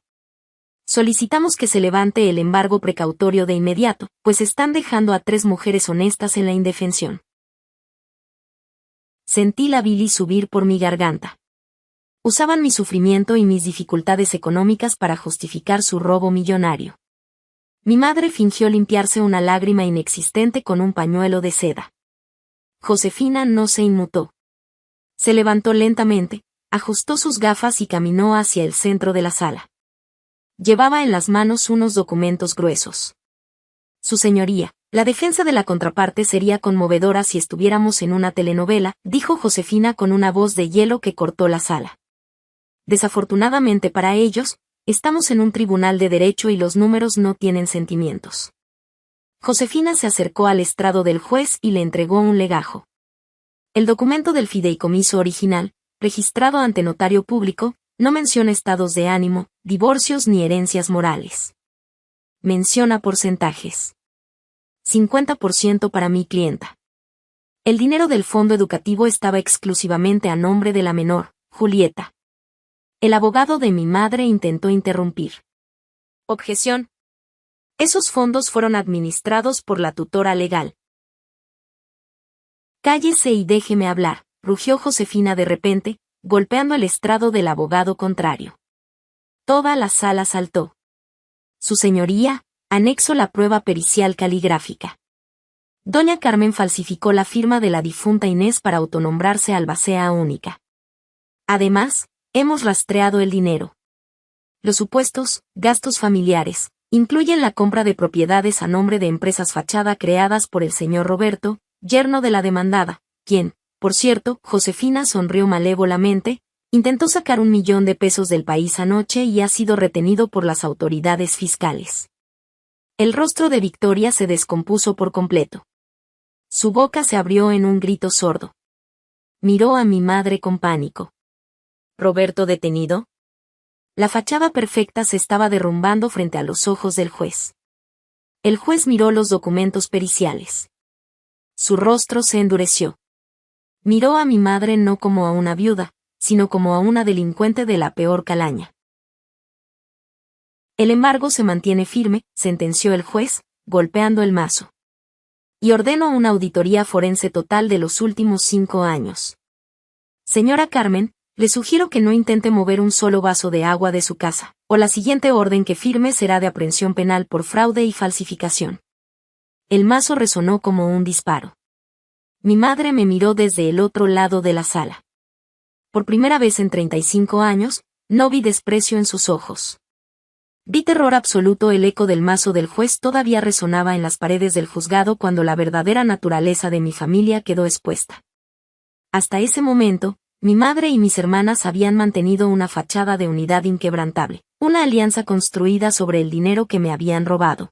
Solicitamos que se levante el embargo precautorio de inmediato, pues están dejando a 3 mujeres honestas en la indefensión. Sentí la bilis subir por mi garganta. Usaban mi sufrimiento y mis dificultades económicas para justificar su robo millonario. Mi madre fingió limpiarse una lágrima inexistente con un pañuelo de seda. Josefina no se inmutó. Se levantó lentamente, ajustó sus gafas y caminó hacia el centro de la sala. Llevaba en las manos unos documentos gruesos. Su señoría, la defensa de la contraparte sería conmovedora si estuviéramos en una telenovela, dijo Josefina con una voz de hielo que cortó la sala. Desafortunadamente para ellos, estamos en un tribunal de derecho y los números no tienen sentimientos. Josefina se acercó al estrado del juez y le entregó un legajo. El documento del fideicomiso original, registrado ante notario público, no menciona estados de ánimo, divorcios ni herencias morales. Menciona porcentajes. 50% para mi clienta. El dinero del fondo educativo estaba exclusivamente a nombre de la menor, Julieta. El abogado de mi madre intentó interrumpir. Objeción. Esos fondos fueron administrados por la tutora legal. Cállese y déjeme hablar, rugió Josefina de repente, golpeando el estrado del abogado contrario. Toda la sala saltó. Su señoría, anexo la prueba pericial caligráfica. Doña Carmen falsificó la firma de la difunta Inés para autonombrarse albacea única. Además, hemos rastreado el dinero. Los supuestos gastos familiares incluyen la compra de propiedades a nombre de empresas fachada creadas por el señor Roberto, yerno de la demandada, quien, por cierto, Josefina sonrió malévolamente, intentó sacar 1 millón de pesos del país anoche y ha sido retenido por las autoridades fiscales. El rostro de Victoria se descompuso por completo. Su boca se abrió en un grito sordo. Miró a mi madre con pánico. ¿Roberto detenido? La fachada perfecta se estaba derrumbando frente a los ojos del juez. El juez miró los documentos periciales. Su rostro se endureció. Miró a mi madre no como a una viuda, sino como a una delincuente de la peor calaña. El embargo se mantiene firme, sentenció el juez, golpeando el mazo. Y ordeno una auditoría forense total de los últimos 5 años. Señora Carmen, le sugiero que no intente mover un solo vaso de agua de su casa, o la siguiente orden que firme será de aprehensión penal por fraude y falsificación. El mazo resonó como un disparo. Mi madre me miró desde el otro lado de la sala. Por primera vez en 35 años, no vi desprecio en sus ojos. Vi terror absoluto. El eco del mazo del juez todavía resonaba en las paredes del juzgado cuando la verdadera naturaleza de mi familia quedó expuesta. Hasta ese momento, mi madre y mis hermanas habían mantenido una fachada de unidad inquebrantable, una alianza construida sobre el dinero que me habían robado.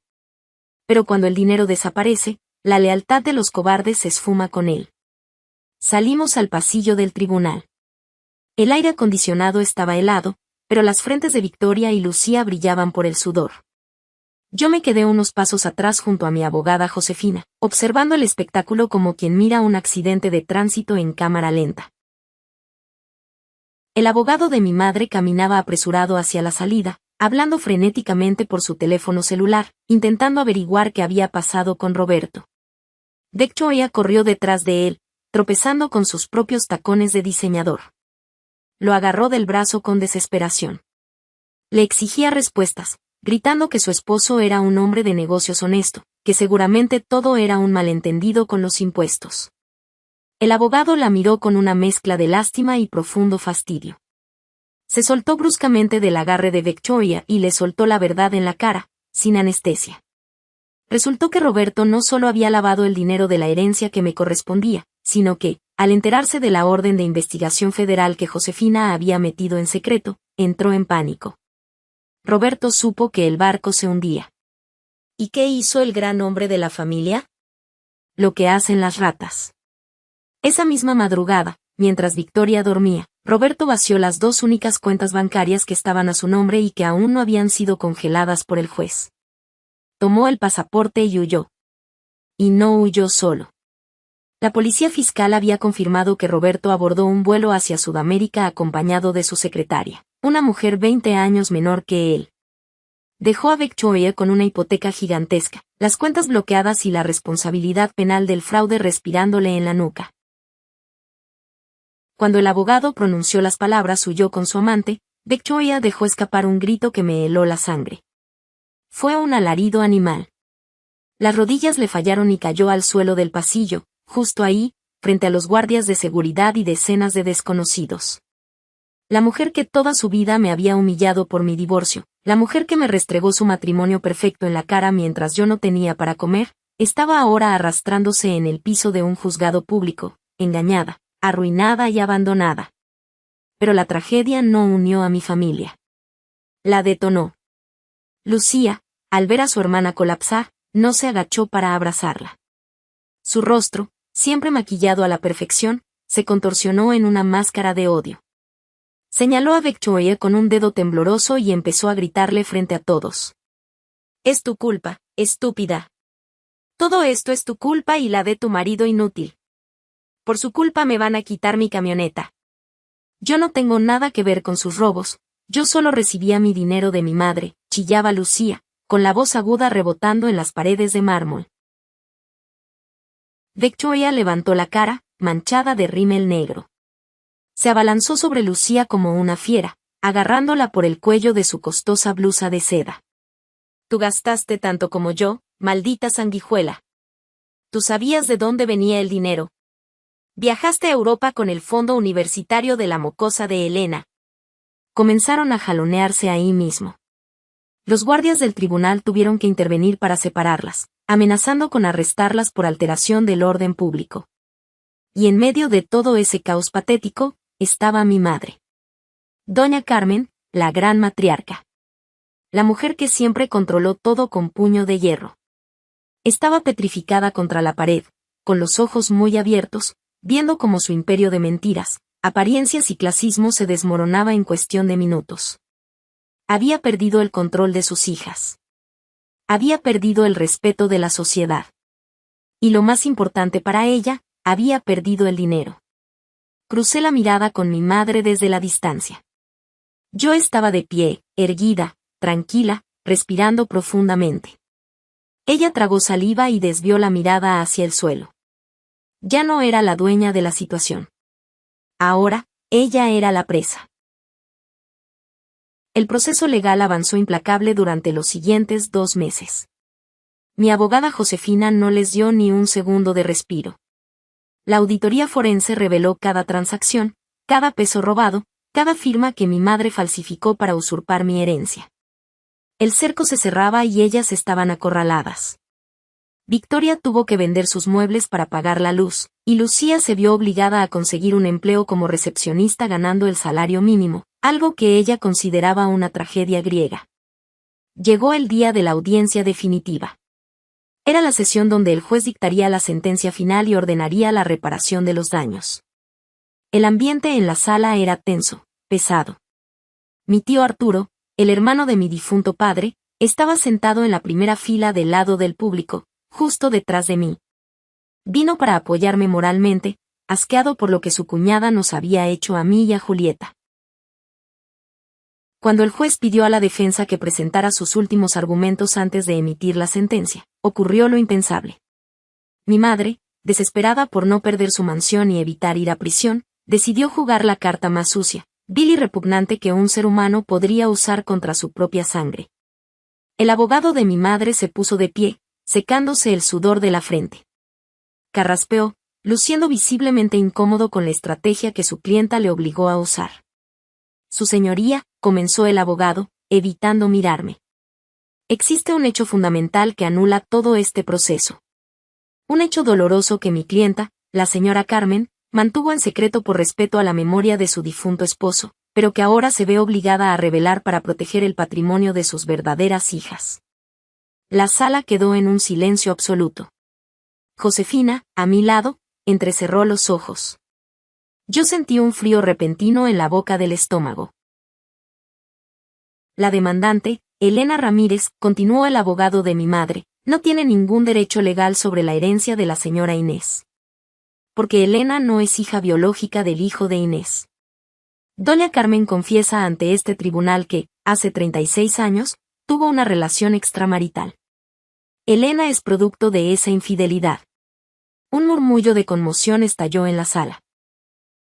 Pero cuando el dinero desaparece, la lealtad de los cobardes se esfuma con él. Salimos al pasillo del tribunal. El aire acondicionado estaba helado, pero las frentes de Victoria y Lucía brillaban por el sudor. Yo me quedé unos pasos atrás junto a mi abogada Josefina, observando el espectáculo como quien mira un accidente de tránsito en cámara lenta. El abogado de mi madre caminaba apresurado hacia la salida, hablando frenéticamente por su teléfono celular, intentando averiguar qué había pasado con Roberto. Victoria corrió detrás de él, tropezando con sus propios tacones de diseñador. Lo agarró del brazo con desesperación. Le exigía respuestas, gritando que su esposo era un hombre de negocios honesto, que seguramente todo era un malentendido con los impuestos. El abogado la miró con una mezcla de lástima y profundo fastidio. Se soltó bruscamente del agarre de Victoria y le soltó la verdad en la cara, sin anestesia. Resultó que Roberto no solo había lavado el dinero de la herencia que me correspondía, sino que, al enterarse de la orden de investigación federal que Josefina había metido en secreto, entró en pánico. Roberto supo que el barco se hundía. ¿Y qué hizo el gran hombre de la familia? Lo que hacen las ratas. Esa misma madrugada, mientras Victoria dormía, Roberto vació las 2 únicas cuentas bancarias que estaban a su nombre y que aún no habían sido congeladas por el juez. Tomó el pasaporte y huyó. Y no huyó solo. La policía fiscal había confirmado que Roberto abordó un vuelo hacia Sudamérica acompañado de su secretaria, una mujer 20 años menor que él. Dejó a Victoria con una hipoteca gigantesca, las cuentas bloqueadas y la responsabilidad penal del fraude respirándole en la nuca. Cuando el abogado pronunció las palabras huyó con su amante, Victoria dejó escapar un grito que me heló la sangre. Fue un alarido animal. Las rodillas le fallaron y cayó al suelo del pasillo, justo ahí, frente a los guardias de seguridad y decenas de desconocidos. La mujer que toda su vida me había humillado por mi divorcio, la mujer que me restregó su matrimonio perfecto en la cara mientras yo no tenía para comer, estaba ahora arrastrándose en el piso de un juzgado público, engañada, arruinada y abandonada. Pero la tragedia no unió a mi familia. La detonó. Lucía, al ver a su hermana colapsar, no se agachó para abrazarla. Su rostro, siempre maquillado a la perfección, se contorsionó en una máscara de odio. Señaló a Victoria con un dedo tembloroso y empezó a gritarle frente a todos. «Es tu culpa, estúpida. Todo esto es tu culpa y la de tu marido inútil. Por su culpa me van a quitar mi camioneta. Yo no tengo nada que ver con sus robos, yo solo recibía mi dinero de mi madre», chillaba Lucía, con la voz aguda rebotando en las paredes de mármol. Victoria levantó la cara, manchada de rímel negro. Se abalanzó sobre Lucía como una fiera, agarrándola por el cuello de su costosa blusa de seda. «Tú gastaste tanto como yo, maldita sanguijuela. Tú sabías de dónde venía el dinero. Viajaste a Europa con el fondo universitario de la mocosa de Elena». Comenzaron a jalonearse ahí mismo. Los guardias del tribunal tuvieron que intervenir para separarlas, amenazando con arrestarlas por alteración del orden público. Y en medio de todo ese caos patético, estaba mi madre. Doña Carmen, la gran matriarca. La mujer que siempre controló todo con puño de hierro. Estaba petrificada contra la pared, con los ojos muy abiertos, viendo cómo su imperio de mentiras, apariencias y clasismo se desmoronaba en cuestión de minutos. Había perdido el control de sus hijas. Había perdido el respeto de la sociedad. Y lo más importante para ella, había perdido el dinero. Crucé la mirada con mi madre desde la distancia. Yo estaba de pie, erguida, tranquila, respirando profundamente. Ella tragó saliva y desvió la mirada hacia el suelo. Ya no era la dueña de la situación. Ahora, ella era la presa. El proceso legal avanzó implacable durante los siguientes 2 meses. Mi abogada Josefina no les dio ni un segundo de respiro. La auditoría forense reveló cada transacción, cada peso robado, cada firma que mi madre falsificó para usurpar mi herencia. El cerco se cerraba y ellas estaban acorraladas. Victoria tuvo que vender sus muebles para pagar la luz, y Lucía se vio obligada a conseguir un empleo como recepcionista ganando el salario mínimo, algo que ella consideraba una tragedia griega. Llegó el día de la audiencia definitiva. Era la sesión donde el juez dictaría la sentencia final y ordenaría la reparación de los daños. El ambiente en la sala era tenso, pesado. Mi tío Arturo, el hermano de mi difunto padre, estaba sentado en la primera fila del lado del público, justo detrás de mí. Vino para apoyarme moralmente, asqueado por lo que su cuñada nos había hecho a mí y a Julieta. Cuando el juez pidió a la defensa que presentara sus últimos argumentos antes de emitir la sentencia, ocurrió lo impensable. Mi madre, desesperada por no perder su mansión y evitar ir a prisión, decidió jugar la carta más sucia, vil y repugnante que un ser humano podría usar contra su propia sangre. El abogado de mi madre se puso de pie, secándose el sudor de la frente. Carraspeó, luciendo visiblemente incómodo con la estrategia que su clienta le obligó a usar. Su señoría, comenzó el abogado, evitando mirarme. Existe un hecho fundamental que anula todo este proceso. Un hecho doloroso que mi clienta, la señora Carmen, mantuvo en secreto por respeto a la memoria de su difunto esposo, pero que ahora se ve obligada a revelar para proteger el patrimonio de sus verdaderas hijas. La sala quedó en un silencio absoluto. Josefina, a mi lado, entrecerró los ojos. Yo sentí un frío repentino en la boca del estómago. La demandante, Elena Ramírez, continuó el abogado de mi madre, no tiene ningún derecho legal sobre la herencia de la señora Inés. Porque Elena no es hija biológica del hijo de Inés. Doña Carmen confiesa ante este tribunal que, hace 36 años, tuvo una relación extramarital. Elena es producto de esa infidelidad. Un murmullo de conmoción estalló en la sala.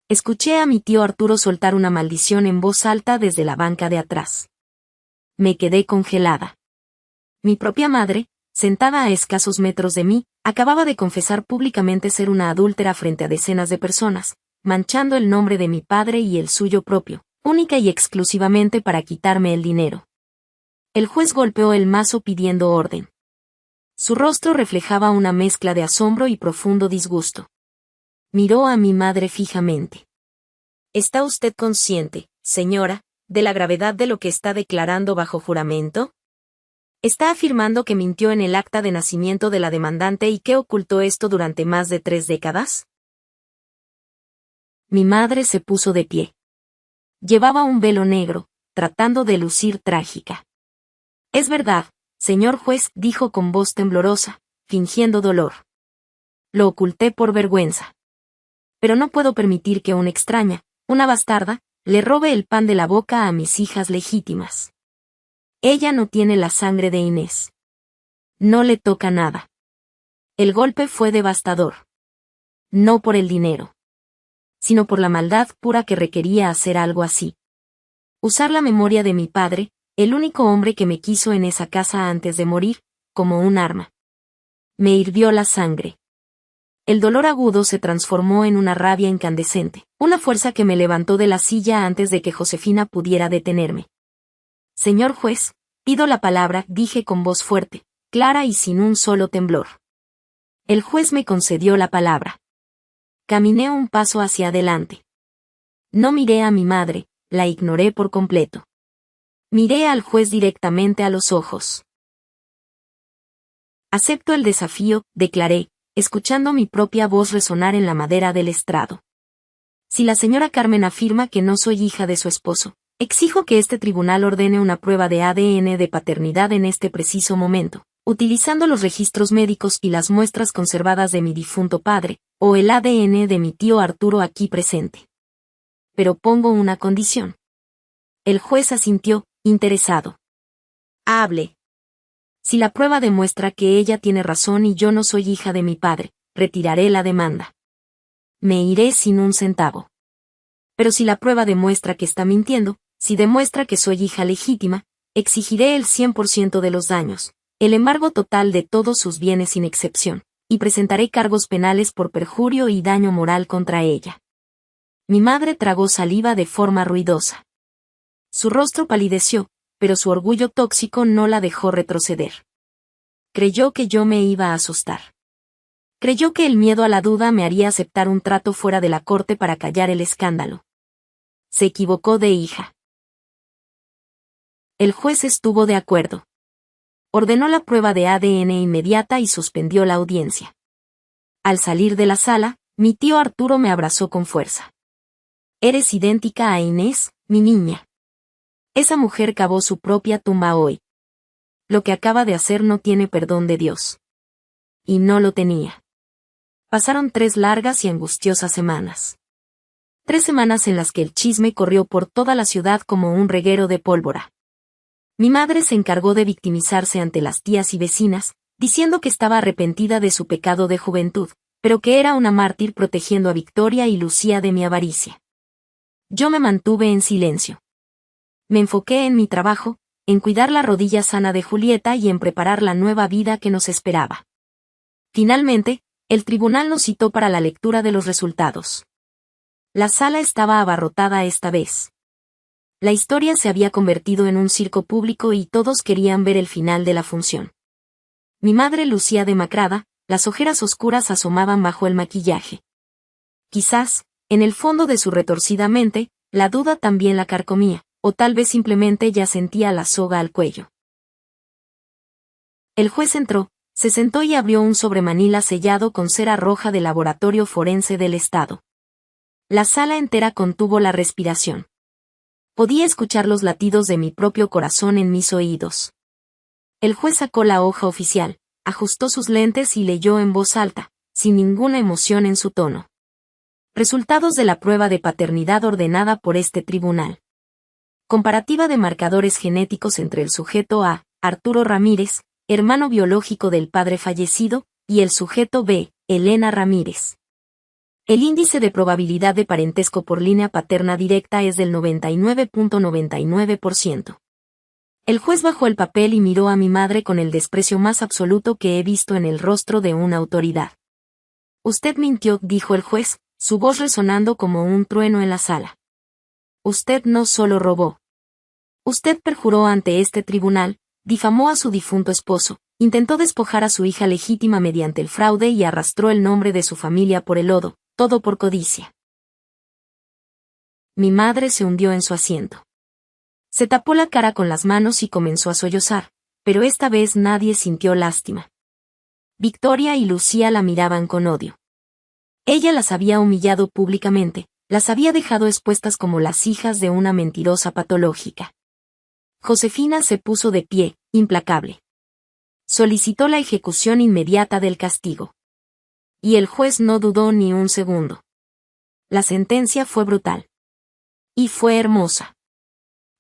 Escuché a mi tío Arturo soltar una maldición en voz alta desde la banca de atrás. Me quedé congelada. Mi propia madre, sentada a escasos metros de mí, acababa de confesar públicamente ser una adúltera frente a decenas de personas, manchando el nombre de mi padre y el suyo propio, única y exclusivamente para quitarme el dinero. El juez golpeó el mazo pidiendo orden. Su rostro reflejaba una mezcla de asombro y profundo disgusto. Miró a mi madre fijamente. ¿Está usted consciente, señora, de la gravedad de lo que está declarando bajo juramento? ¿Está afirmando que mintió en el acta de nacimiento de la demandante y que ocultó esto durante más de 3 décadas? Mi madre se puso de pie. Llevaba un velo negro, tratando de lucir trágica. Es verdad, señor juez, dijo con voz temblorosa, fingiendo dolor. Lo oculté por vergüenza. Pero no puedo permitir que una extraña, una bastarda, le robe el pan de la boca a mis hijas legítimas. Ella no tiene la sangre de Inés. No le toca nada. El golpe fue devastador. No por el dinero, sino por la maldad pura que requería hacer algo así. Usar la memoria de mi padre, el único hombre que me quiso en esa casa antes de morir, como un arma. Me hirvió la sangre. El dolor agudo se transformó en una rabia incandescente, una fuerza que me levantó de la silla antes de que Josefina pudiera detenerme. Señor juez, pido la palabra, dije con voz fuerte, clara y sin un solo temblor. El juez me concedió la palabra. Caminé un paso hacia adelante. No miré a mi madre, la ignoré por completo. Miré al juez directamente a los ojos. Acepto el desafío, declaré, escuchando mi propia voz resonar en la madera del estrado. Si la señora Carmen afirma que no soy hija de su esposo, exijo que este tribunal ordene una prueba de ADN de paternidad en este preciso momento, utilizando los registros médicos y las muestras conservadas de mi difunto padre, o el ADN de mi tío Arturo aquí presente. Pero pongo una condición. El juez asintió, interesado. Hable. Si la prueba demuestra que ella tiene razón y yo no soy hija de mi padre, retiraré la demanda. Me iré sin un centavo. Pero si la prueba demuestra que está mintiendo, si demuestra que soy hija legítima, exigiré el 100% de los daños, el embargo total de todos sus bienes sin excepción, y presentaré cargos penales por perjurio y daño moral contra ella. Mi madre tragó saliva de forma ruidosa. Su rostro palideció, pero su orgullo tóxico no la dejó retroceder. Creyó que yo me iba a asustar. Creyó que el miedo a la duda me haría aceptar un trato fuera de la corte para callar el escándalo. Se equivocó de hija. El juez estuvo de acuerdo. Ordenó la prueba de ADN inmediata y suspendió la audiencia. Al salir de la sala, mi tío Arturo me abrazó con fuerza. Eres idéntica a Inés, mi niña. Esa mujer cavó su propia tumba hoy. Lo que acaba de hacer no tiene perdón de Dios. Y no lo tenía. Pasaron 3 largas y angustiosas semanas. 3 semanas en las que el chisme corrió por toda la ciudad como un reguero de pólvora. Mi madre se encargó de victimizarse ante las tías y vecinas, diciendo que estaba arrepentida de su pecado de juventud, pero que era una mártir protegiendo a Victoria y Lucía de mi avaricia. Yo me mantuve en silencio. Me enfoqué en mi trabajo, en cuidar la rodilla sana de Julieta y en preparar la nueva vida que nos esperaba. Finalmente, el tribunal nos citó para la lectura de los resultados. La sala estaba abarrotada esta vez. La historia se había convertido en un circo público y todos querían ver el final de la función. Mi madre lucía demacrada, las ojeras oscuras asomaban bajo el maquillaje. Quizás, en el fondo de su retorcida mente, la duda también la carcomía, o tal vez simplemente ya sentía la soga al cuello. El juez entró, se sentó y abrió un sobremanila sellado con cera roja del Laboratorio Forense del Estado. La sala entera contuvo la respiración. Podía escuchar los latidos de mi propio corazón en mis oídos. El juez sacó la hoja oficial, ajustó sus lentes y leyó en voz alta, sin ninguna emoción en su tono. Resultados de la prueba de paternidad ordenada por este tribunal. Comparativa de marcadores genéticos entre el sujeto A, Arturo Ramírez, hermano biológico del padre fallecido, y el sujeto B, Elena Ramírez. El índice de probabilidad de parentesco por línea paterna directa es del 99.99%. El juez bajó el papel y miró a mi madre con el desprecio más absoluto que he visto en el rostro de una autoridad. Usted mintió, dijo el juez, su voz resonando como un trueno en la sala. Usted no solo robó. Usted perjuró ante este tribunal, difamó a su difunto esposo, intentó despojar a su hija legítima mediante el fraude y arrastró el nombre de su familia por el lodo, todo por codicia. Mi madre se hundió en su asiento. Se tapó la cara con las manos y comenzó a sollozar, pero esta vez nadie sintió lástima. Victoria y Lucía la miraban con odio. Ella las había humillado públicamente, las había dejado expuestas como las hijas de una mentirosa patológica. Josefina se puso de pie, implacable. Solicitó la ejecución inmediata del castigo. Y el juez no dudó ni un segundo. La sentencia fue brutal. Y fue hermosa.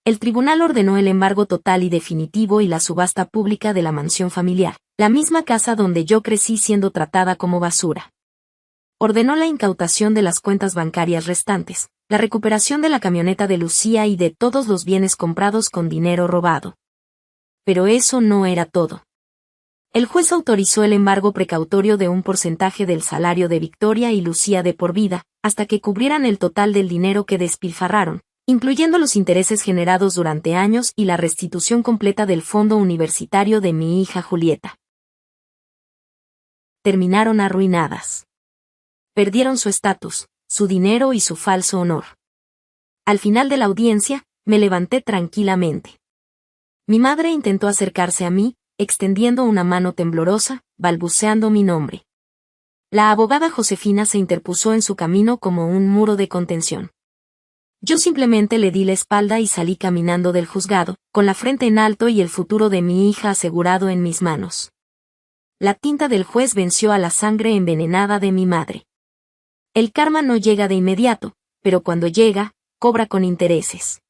El tribunal ordenó el embargo total y definitivo y la subasta pública de la mansión familiar, la misma casa donde yo crecí siendo tratada como basura. Ordenó la incautación de las cuentas bancarias restantes, la recuperación de la camioneta de Lucía y de todos los bienes comprados con dinero robado. Pero eso no era todo. El juez autorizó el embargo precautorio de un porcentaje del salario de Victoria y Lucía de por vida, hasta que cubrieran el total del dinero que despilfarraron, incluyendo los intereses generados durante años y la restitución completa del fondo universitario de mi hija Julieta. Terminaron arruinadas. Perdieron su estatus, su dinero y su falso honor. Al final de la audiencia, me levanté tranquilamente. Mi madre intentó acercarse a mí, extendiendo una mano temblorosa, balbuceando mi nombre. La abogada Josefina se interpuso en su camino como un muro de contención. Yo simplemente le di la espalda y salí caminando del juzgado, con la frente en alto y el futuro de mi hija asegurado en mis manos. La tinta del juez venció a la sangre envenenada de mi madre. El karma no llega de inmediato, pero cuando llega, cobra con intereses.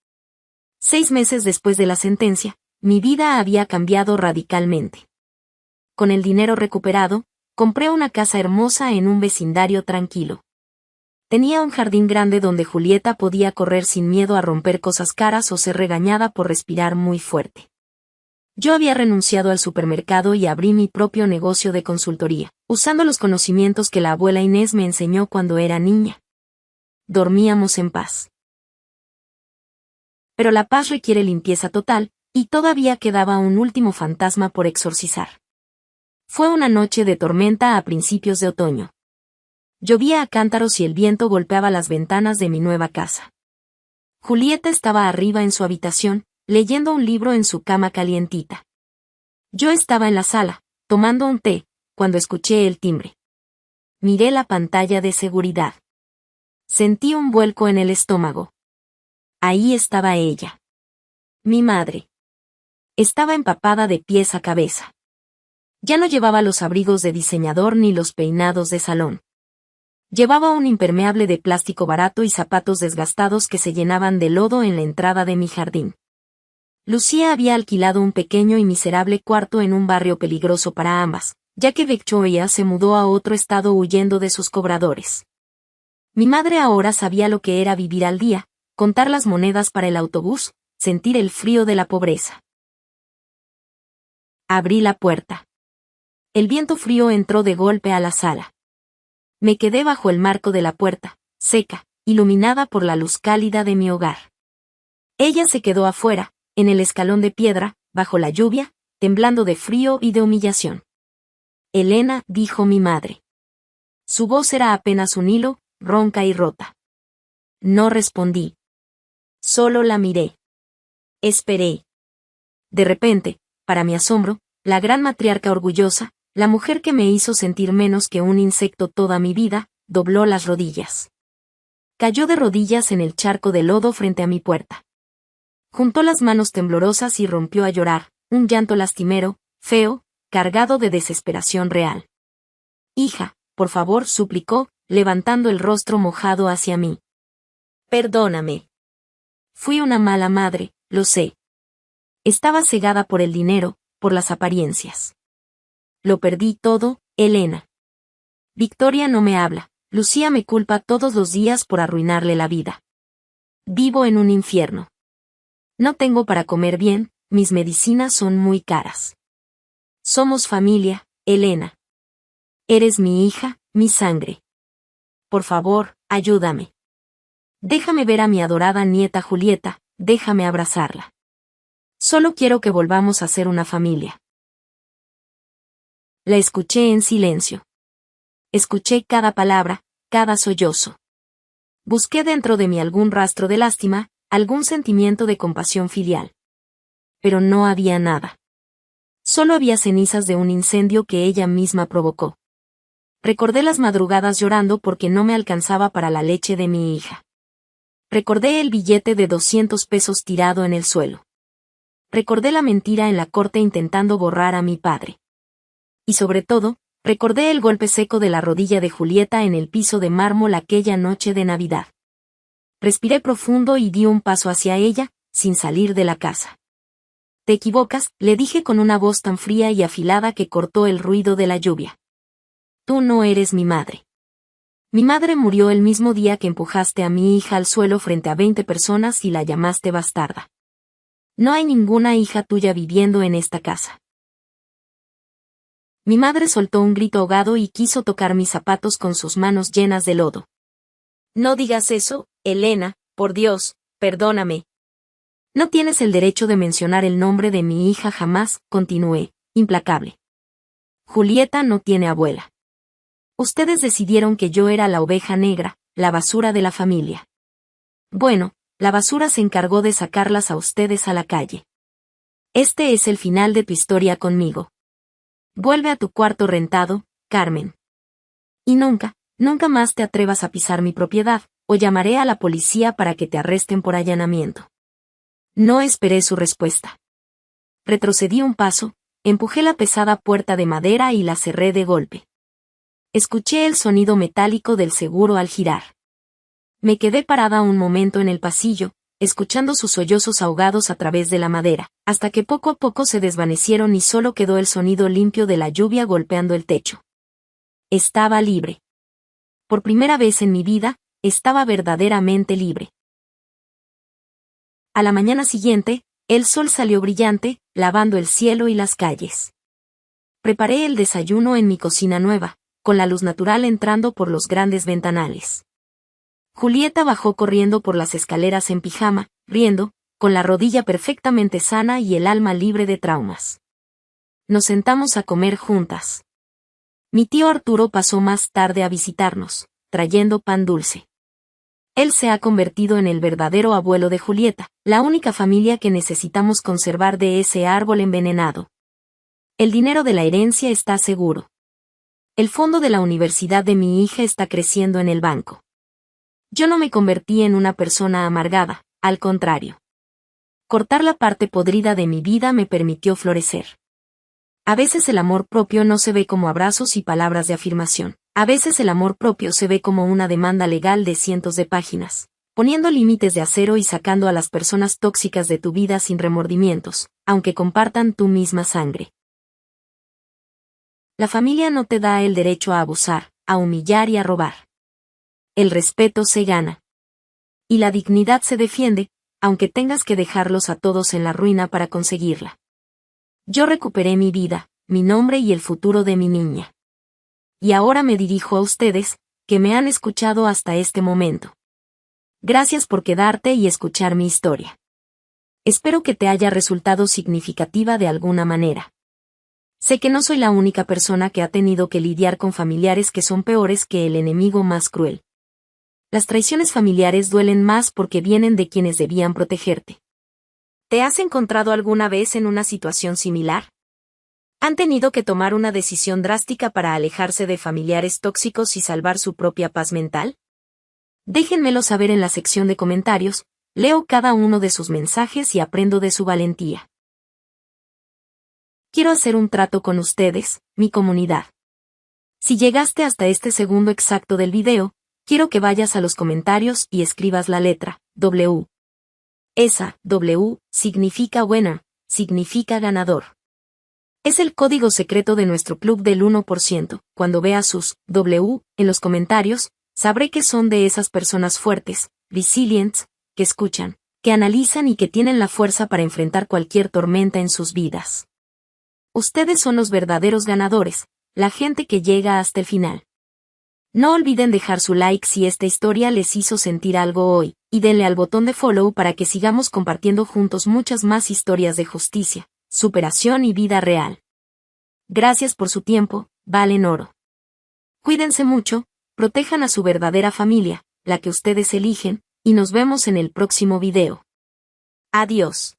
6 meses después de la sentencia, mi vida había cambiado radicalmente. Con el dinero recuperado, compré una casa hermosa en un vecindario tranquilo. Tenía un jardín grande donde Julieta podía correr sin miedo a romper cosas caras o ser regañada por respirar muy fuerte. Yo había renunciado al supermercado y abrí mi propio negocio de consultoría, usando los conocimientos que la abuela Inés me enseñó cuando era niña. Dormíamos en paz. Pero la paz requiere limpieza total, y todavía quedaba un último fantasma por exorcizar. Fue una noche de tormenta a principios de otoño. Llovía a cántaros y el viento golpeaba las ventanas de mi nueva casa. Julieta estaba arriba en su habitación, leyendo un libro en su cama calientita. Yo estaba en la sala, tomando un té, cuando escuché el timbre. Miré la pantalla de seguridad. Sentí un vuelco en el estómago. Ahí estaba ella. Mi madre. Estaba empapada de pies a cabeza. Ya no llevaba los abrigos de diseñador ni los peinados de salón. Llevaba un impermeable de plástico barato y zapatos desgastados que se llenaban de lodo en la entrada de mi jardín. Lucía había alquilado un pequeño y miserable cuarto en un barrio peligroso para ambas, ya que Victoria se mudó a otro estado huyendo de sus cobradores. Mi madre ahora sabía lo que era vivir al día, contar las monedas para el autobús, sentir el frío de la pobreza. Abrí la puerta. El viento frío entró de golpe a la sala. Me quedé bajo el marco de la puerta, seca, iluminada por la luz cálida de mi hogar. Ella se quedó afuera, en el escalón de piedra, bajo la lluvia, temblando de frío y de humillación. Elena, dijo mi madre. Su voz era apenas un hilo, ronca y rota. No respondí. Solo la miré. Esperé. De repente, para mi asombro, la gran matriarca orgullosa, la mujer que me hizo sentir menos que un insecto toda mi vida, dobló las rodillas. Cayó de rodillas en el charco de lodo frente a mi puerta. Juntó las manos temblorosas y rompió a llorar, un llanto lastimero, feo, cargado de desesperación real. Hija, por favor, suplicó, levantando el rostro mojado hacia mí. Perdóname. Fui una mala madre, lo sé. Estaba cegada por el dinero, por las apariencias. Lo perdí todo, Elena. Victoria no me habla, Lucía me culpa todos los días por arruinarle la vida. Vivo en un infierno. No tengo para comer bien, mis medicinas son muy caras. Somos familia, Elena. Eres mi hija, mi sangre. Por favor, ayúdame. Déjame ver a mi adorada nieta Julieta, déjame abrazarla. Solo quiero que volvamos a ser una familia. La escuché en silencio. Escuché cada palabra, cada sollozo. Busqué dentro de mí algún rastro de lástima, algún sentimiento de compasión filial. Pero no había nada. Solo había cenizas de un incendio que ella misma provocó. Recordé las madrugadas llorando porque no me alcanzaba para la leche de mi hija. Recordé el billete de 200 pesos tirado en el suelo. Recordé la mentira en la corte intentando borrar a mi padre. Y sobre todo, recordé el golpe seco de la rodilla de Julieta en el piso de mármol aquella noche de Navidad. Respiré profundo y di un paso hacia ella, sin salir de la casa. Te equivocas, le dije con una voz tan fría y afilada que cortó el ruido de la lluvia. Tú no eres mi madre. Mi madre murió el mismo día que empujaste a mi hija al suelo frente a 20 personas y la llamaste bastarda. No hay ninguna hija tuya viviendo en esta casa. Mi madre soltó un grito ahogado y quiso tocar mis zapatos con sus manos llenas de lodo. No digas eso, Elena, por Dios, perdóname. No tienes el derecho de mencionar el nombre de mi hija jamás, continué, implacable. Julieta no tiene abuela. Ustedes decidieron que yo era la oveja negra, la basura de la familia. Bueno, la basura se encargó de sacarlas a ustedes a la calle. Este es el final de tu historia conmigo. Vuelve a tu cuarto rentado, Carmen. Y nunca, nunca más te atrevas a pisar mi propiedad, o llamaré a la policía para que te arresten por allanamiento. No esperé su respuesta. Retrocedí un paso, empujé la pesada puerta de madera y la cerré de golpe. Escuché el sonido metálico del seguro al girar. Me quedé parada un momento en el pasillo, escuchando sus sollozos ahogados a través de la madera, hasta que poco a poco se desvanecieron y solo quedó el sonido limpio de la lluvia golpeando el techo. Estaba libre. Por primera vez en mi vida, estaba verdaderamente libre. A la mañana siguiente, el sol salió brillante, lavando el cielo y las calles. Preparé el desayuno en mi cocina nueva, con la luz natural entrando por los grandes ventanales. Julieta bajó corriendo por las escaleras en pijama, riendo, con la rodilla perfectamente sana y el alma libre de traumas. Nos sentamos a comer juntas. Mi tío Arturo pasó más tarde a visitarnos, trayendo pan dulce. Él se ha convertido en el verdadero abuelo de Julieta, la única familia que necesitamos conservar de ese árbol envenenado. El dinero de la herencia está seguro. El fondo de la universidad de mi hija está creciendo en el banco. Yo no me convertí en una persona amargada, al contrario. Cortar la parte podrida de mi vida me permitió florecer. A veces el amor propio no se ve como abrazos y palabras de afirmación, A veces el amor propio se ve como una demanda legal de cientos de páginas, poniendo límites de acero y sacando a las personas tóxicas de tu vida sin remordimientos, aunque compartan tu misma sangre. La familia no te da el derecho a abusar, a humillar y a robar. El respeto se gana. Y la dignidad se defiende, aunque tengas que dejarlos a todos en la ruina para conseguirla. Yo recuperé mi vida, mi nombre y el futuro de mi niña. Y ahora me dirijo a ustedes, que me han escuchado hasta este momento. Gracias por quedarte y escuchar mi historia. Espero que te haya resultado significativa de alguna manera. Sé que no soy la única persona que ha tenido que lidiar con familiares que son peores que el enemigo más cruel. Las traiciones familiares duelen más porque vienen de quienes debían protegerte. ¿Te has encontrado alguna vez en una situación similar? ¿Han tenido que tomar una decisión drástica para alejarse de familiares tóxicos y salvar su propia paz mental? Déjenmelo saber en la sección de comentarios, leo cada uno de sus mensajes y aprendo de su valentía. Quiero hacer un trato con ustedes, mi comunidad. Si llegaste hasta este segundo exacto del video, quiero que vayas a los comentarios y escribas la letra W. Esa W significa winner, significa ganador. Es el código secreto de nuestro club del 1%. Cuando veas sus W en los comentarios, sabré que son de esas personas fuertes, resilientes, que escuchan, que analizan y que tienen la fuerza para enfrentar cualquier tormenta en sus vidas. Ustedes son los verdaderos ganadores, la gente que llega hasta el final. No olviden dejar su like si esta historia les hizo sentir algo hoy, y denle al botón de follow para que sigamos compartiendo juntos muchas más historias de justicia, superación y vida real. Gracias por su tiempo, valen oro. Cuídense mucho, protejan a su verdadera familia, la que ustedes eligen, y nos vemos en el próximo video. Adiós.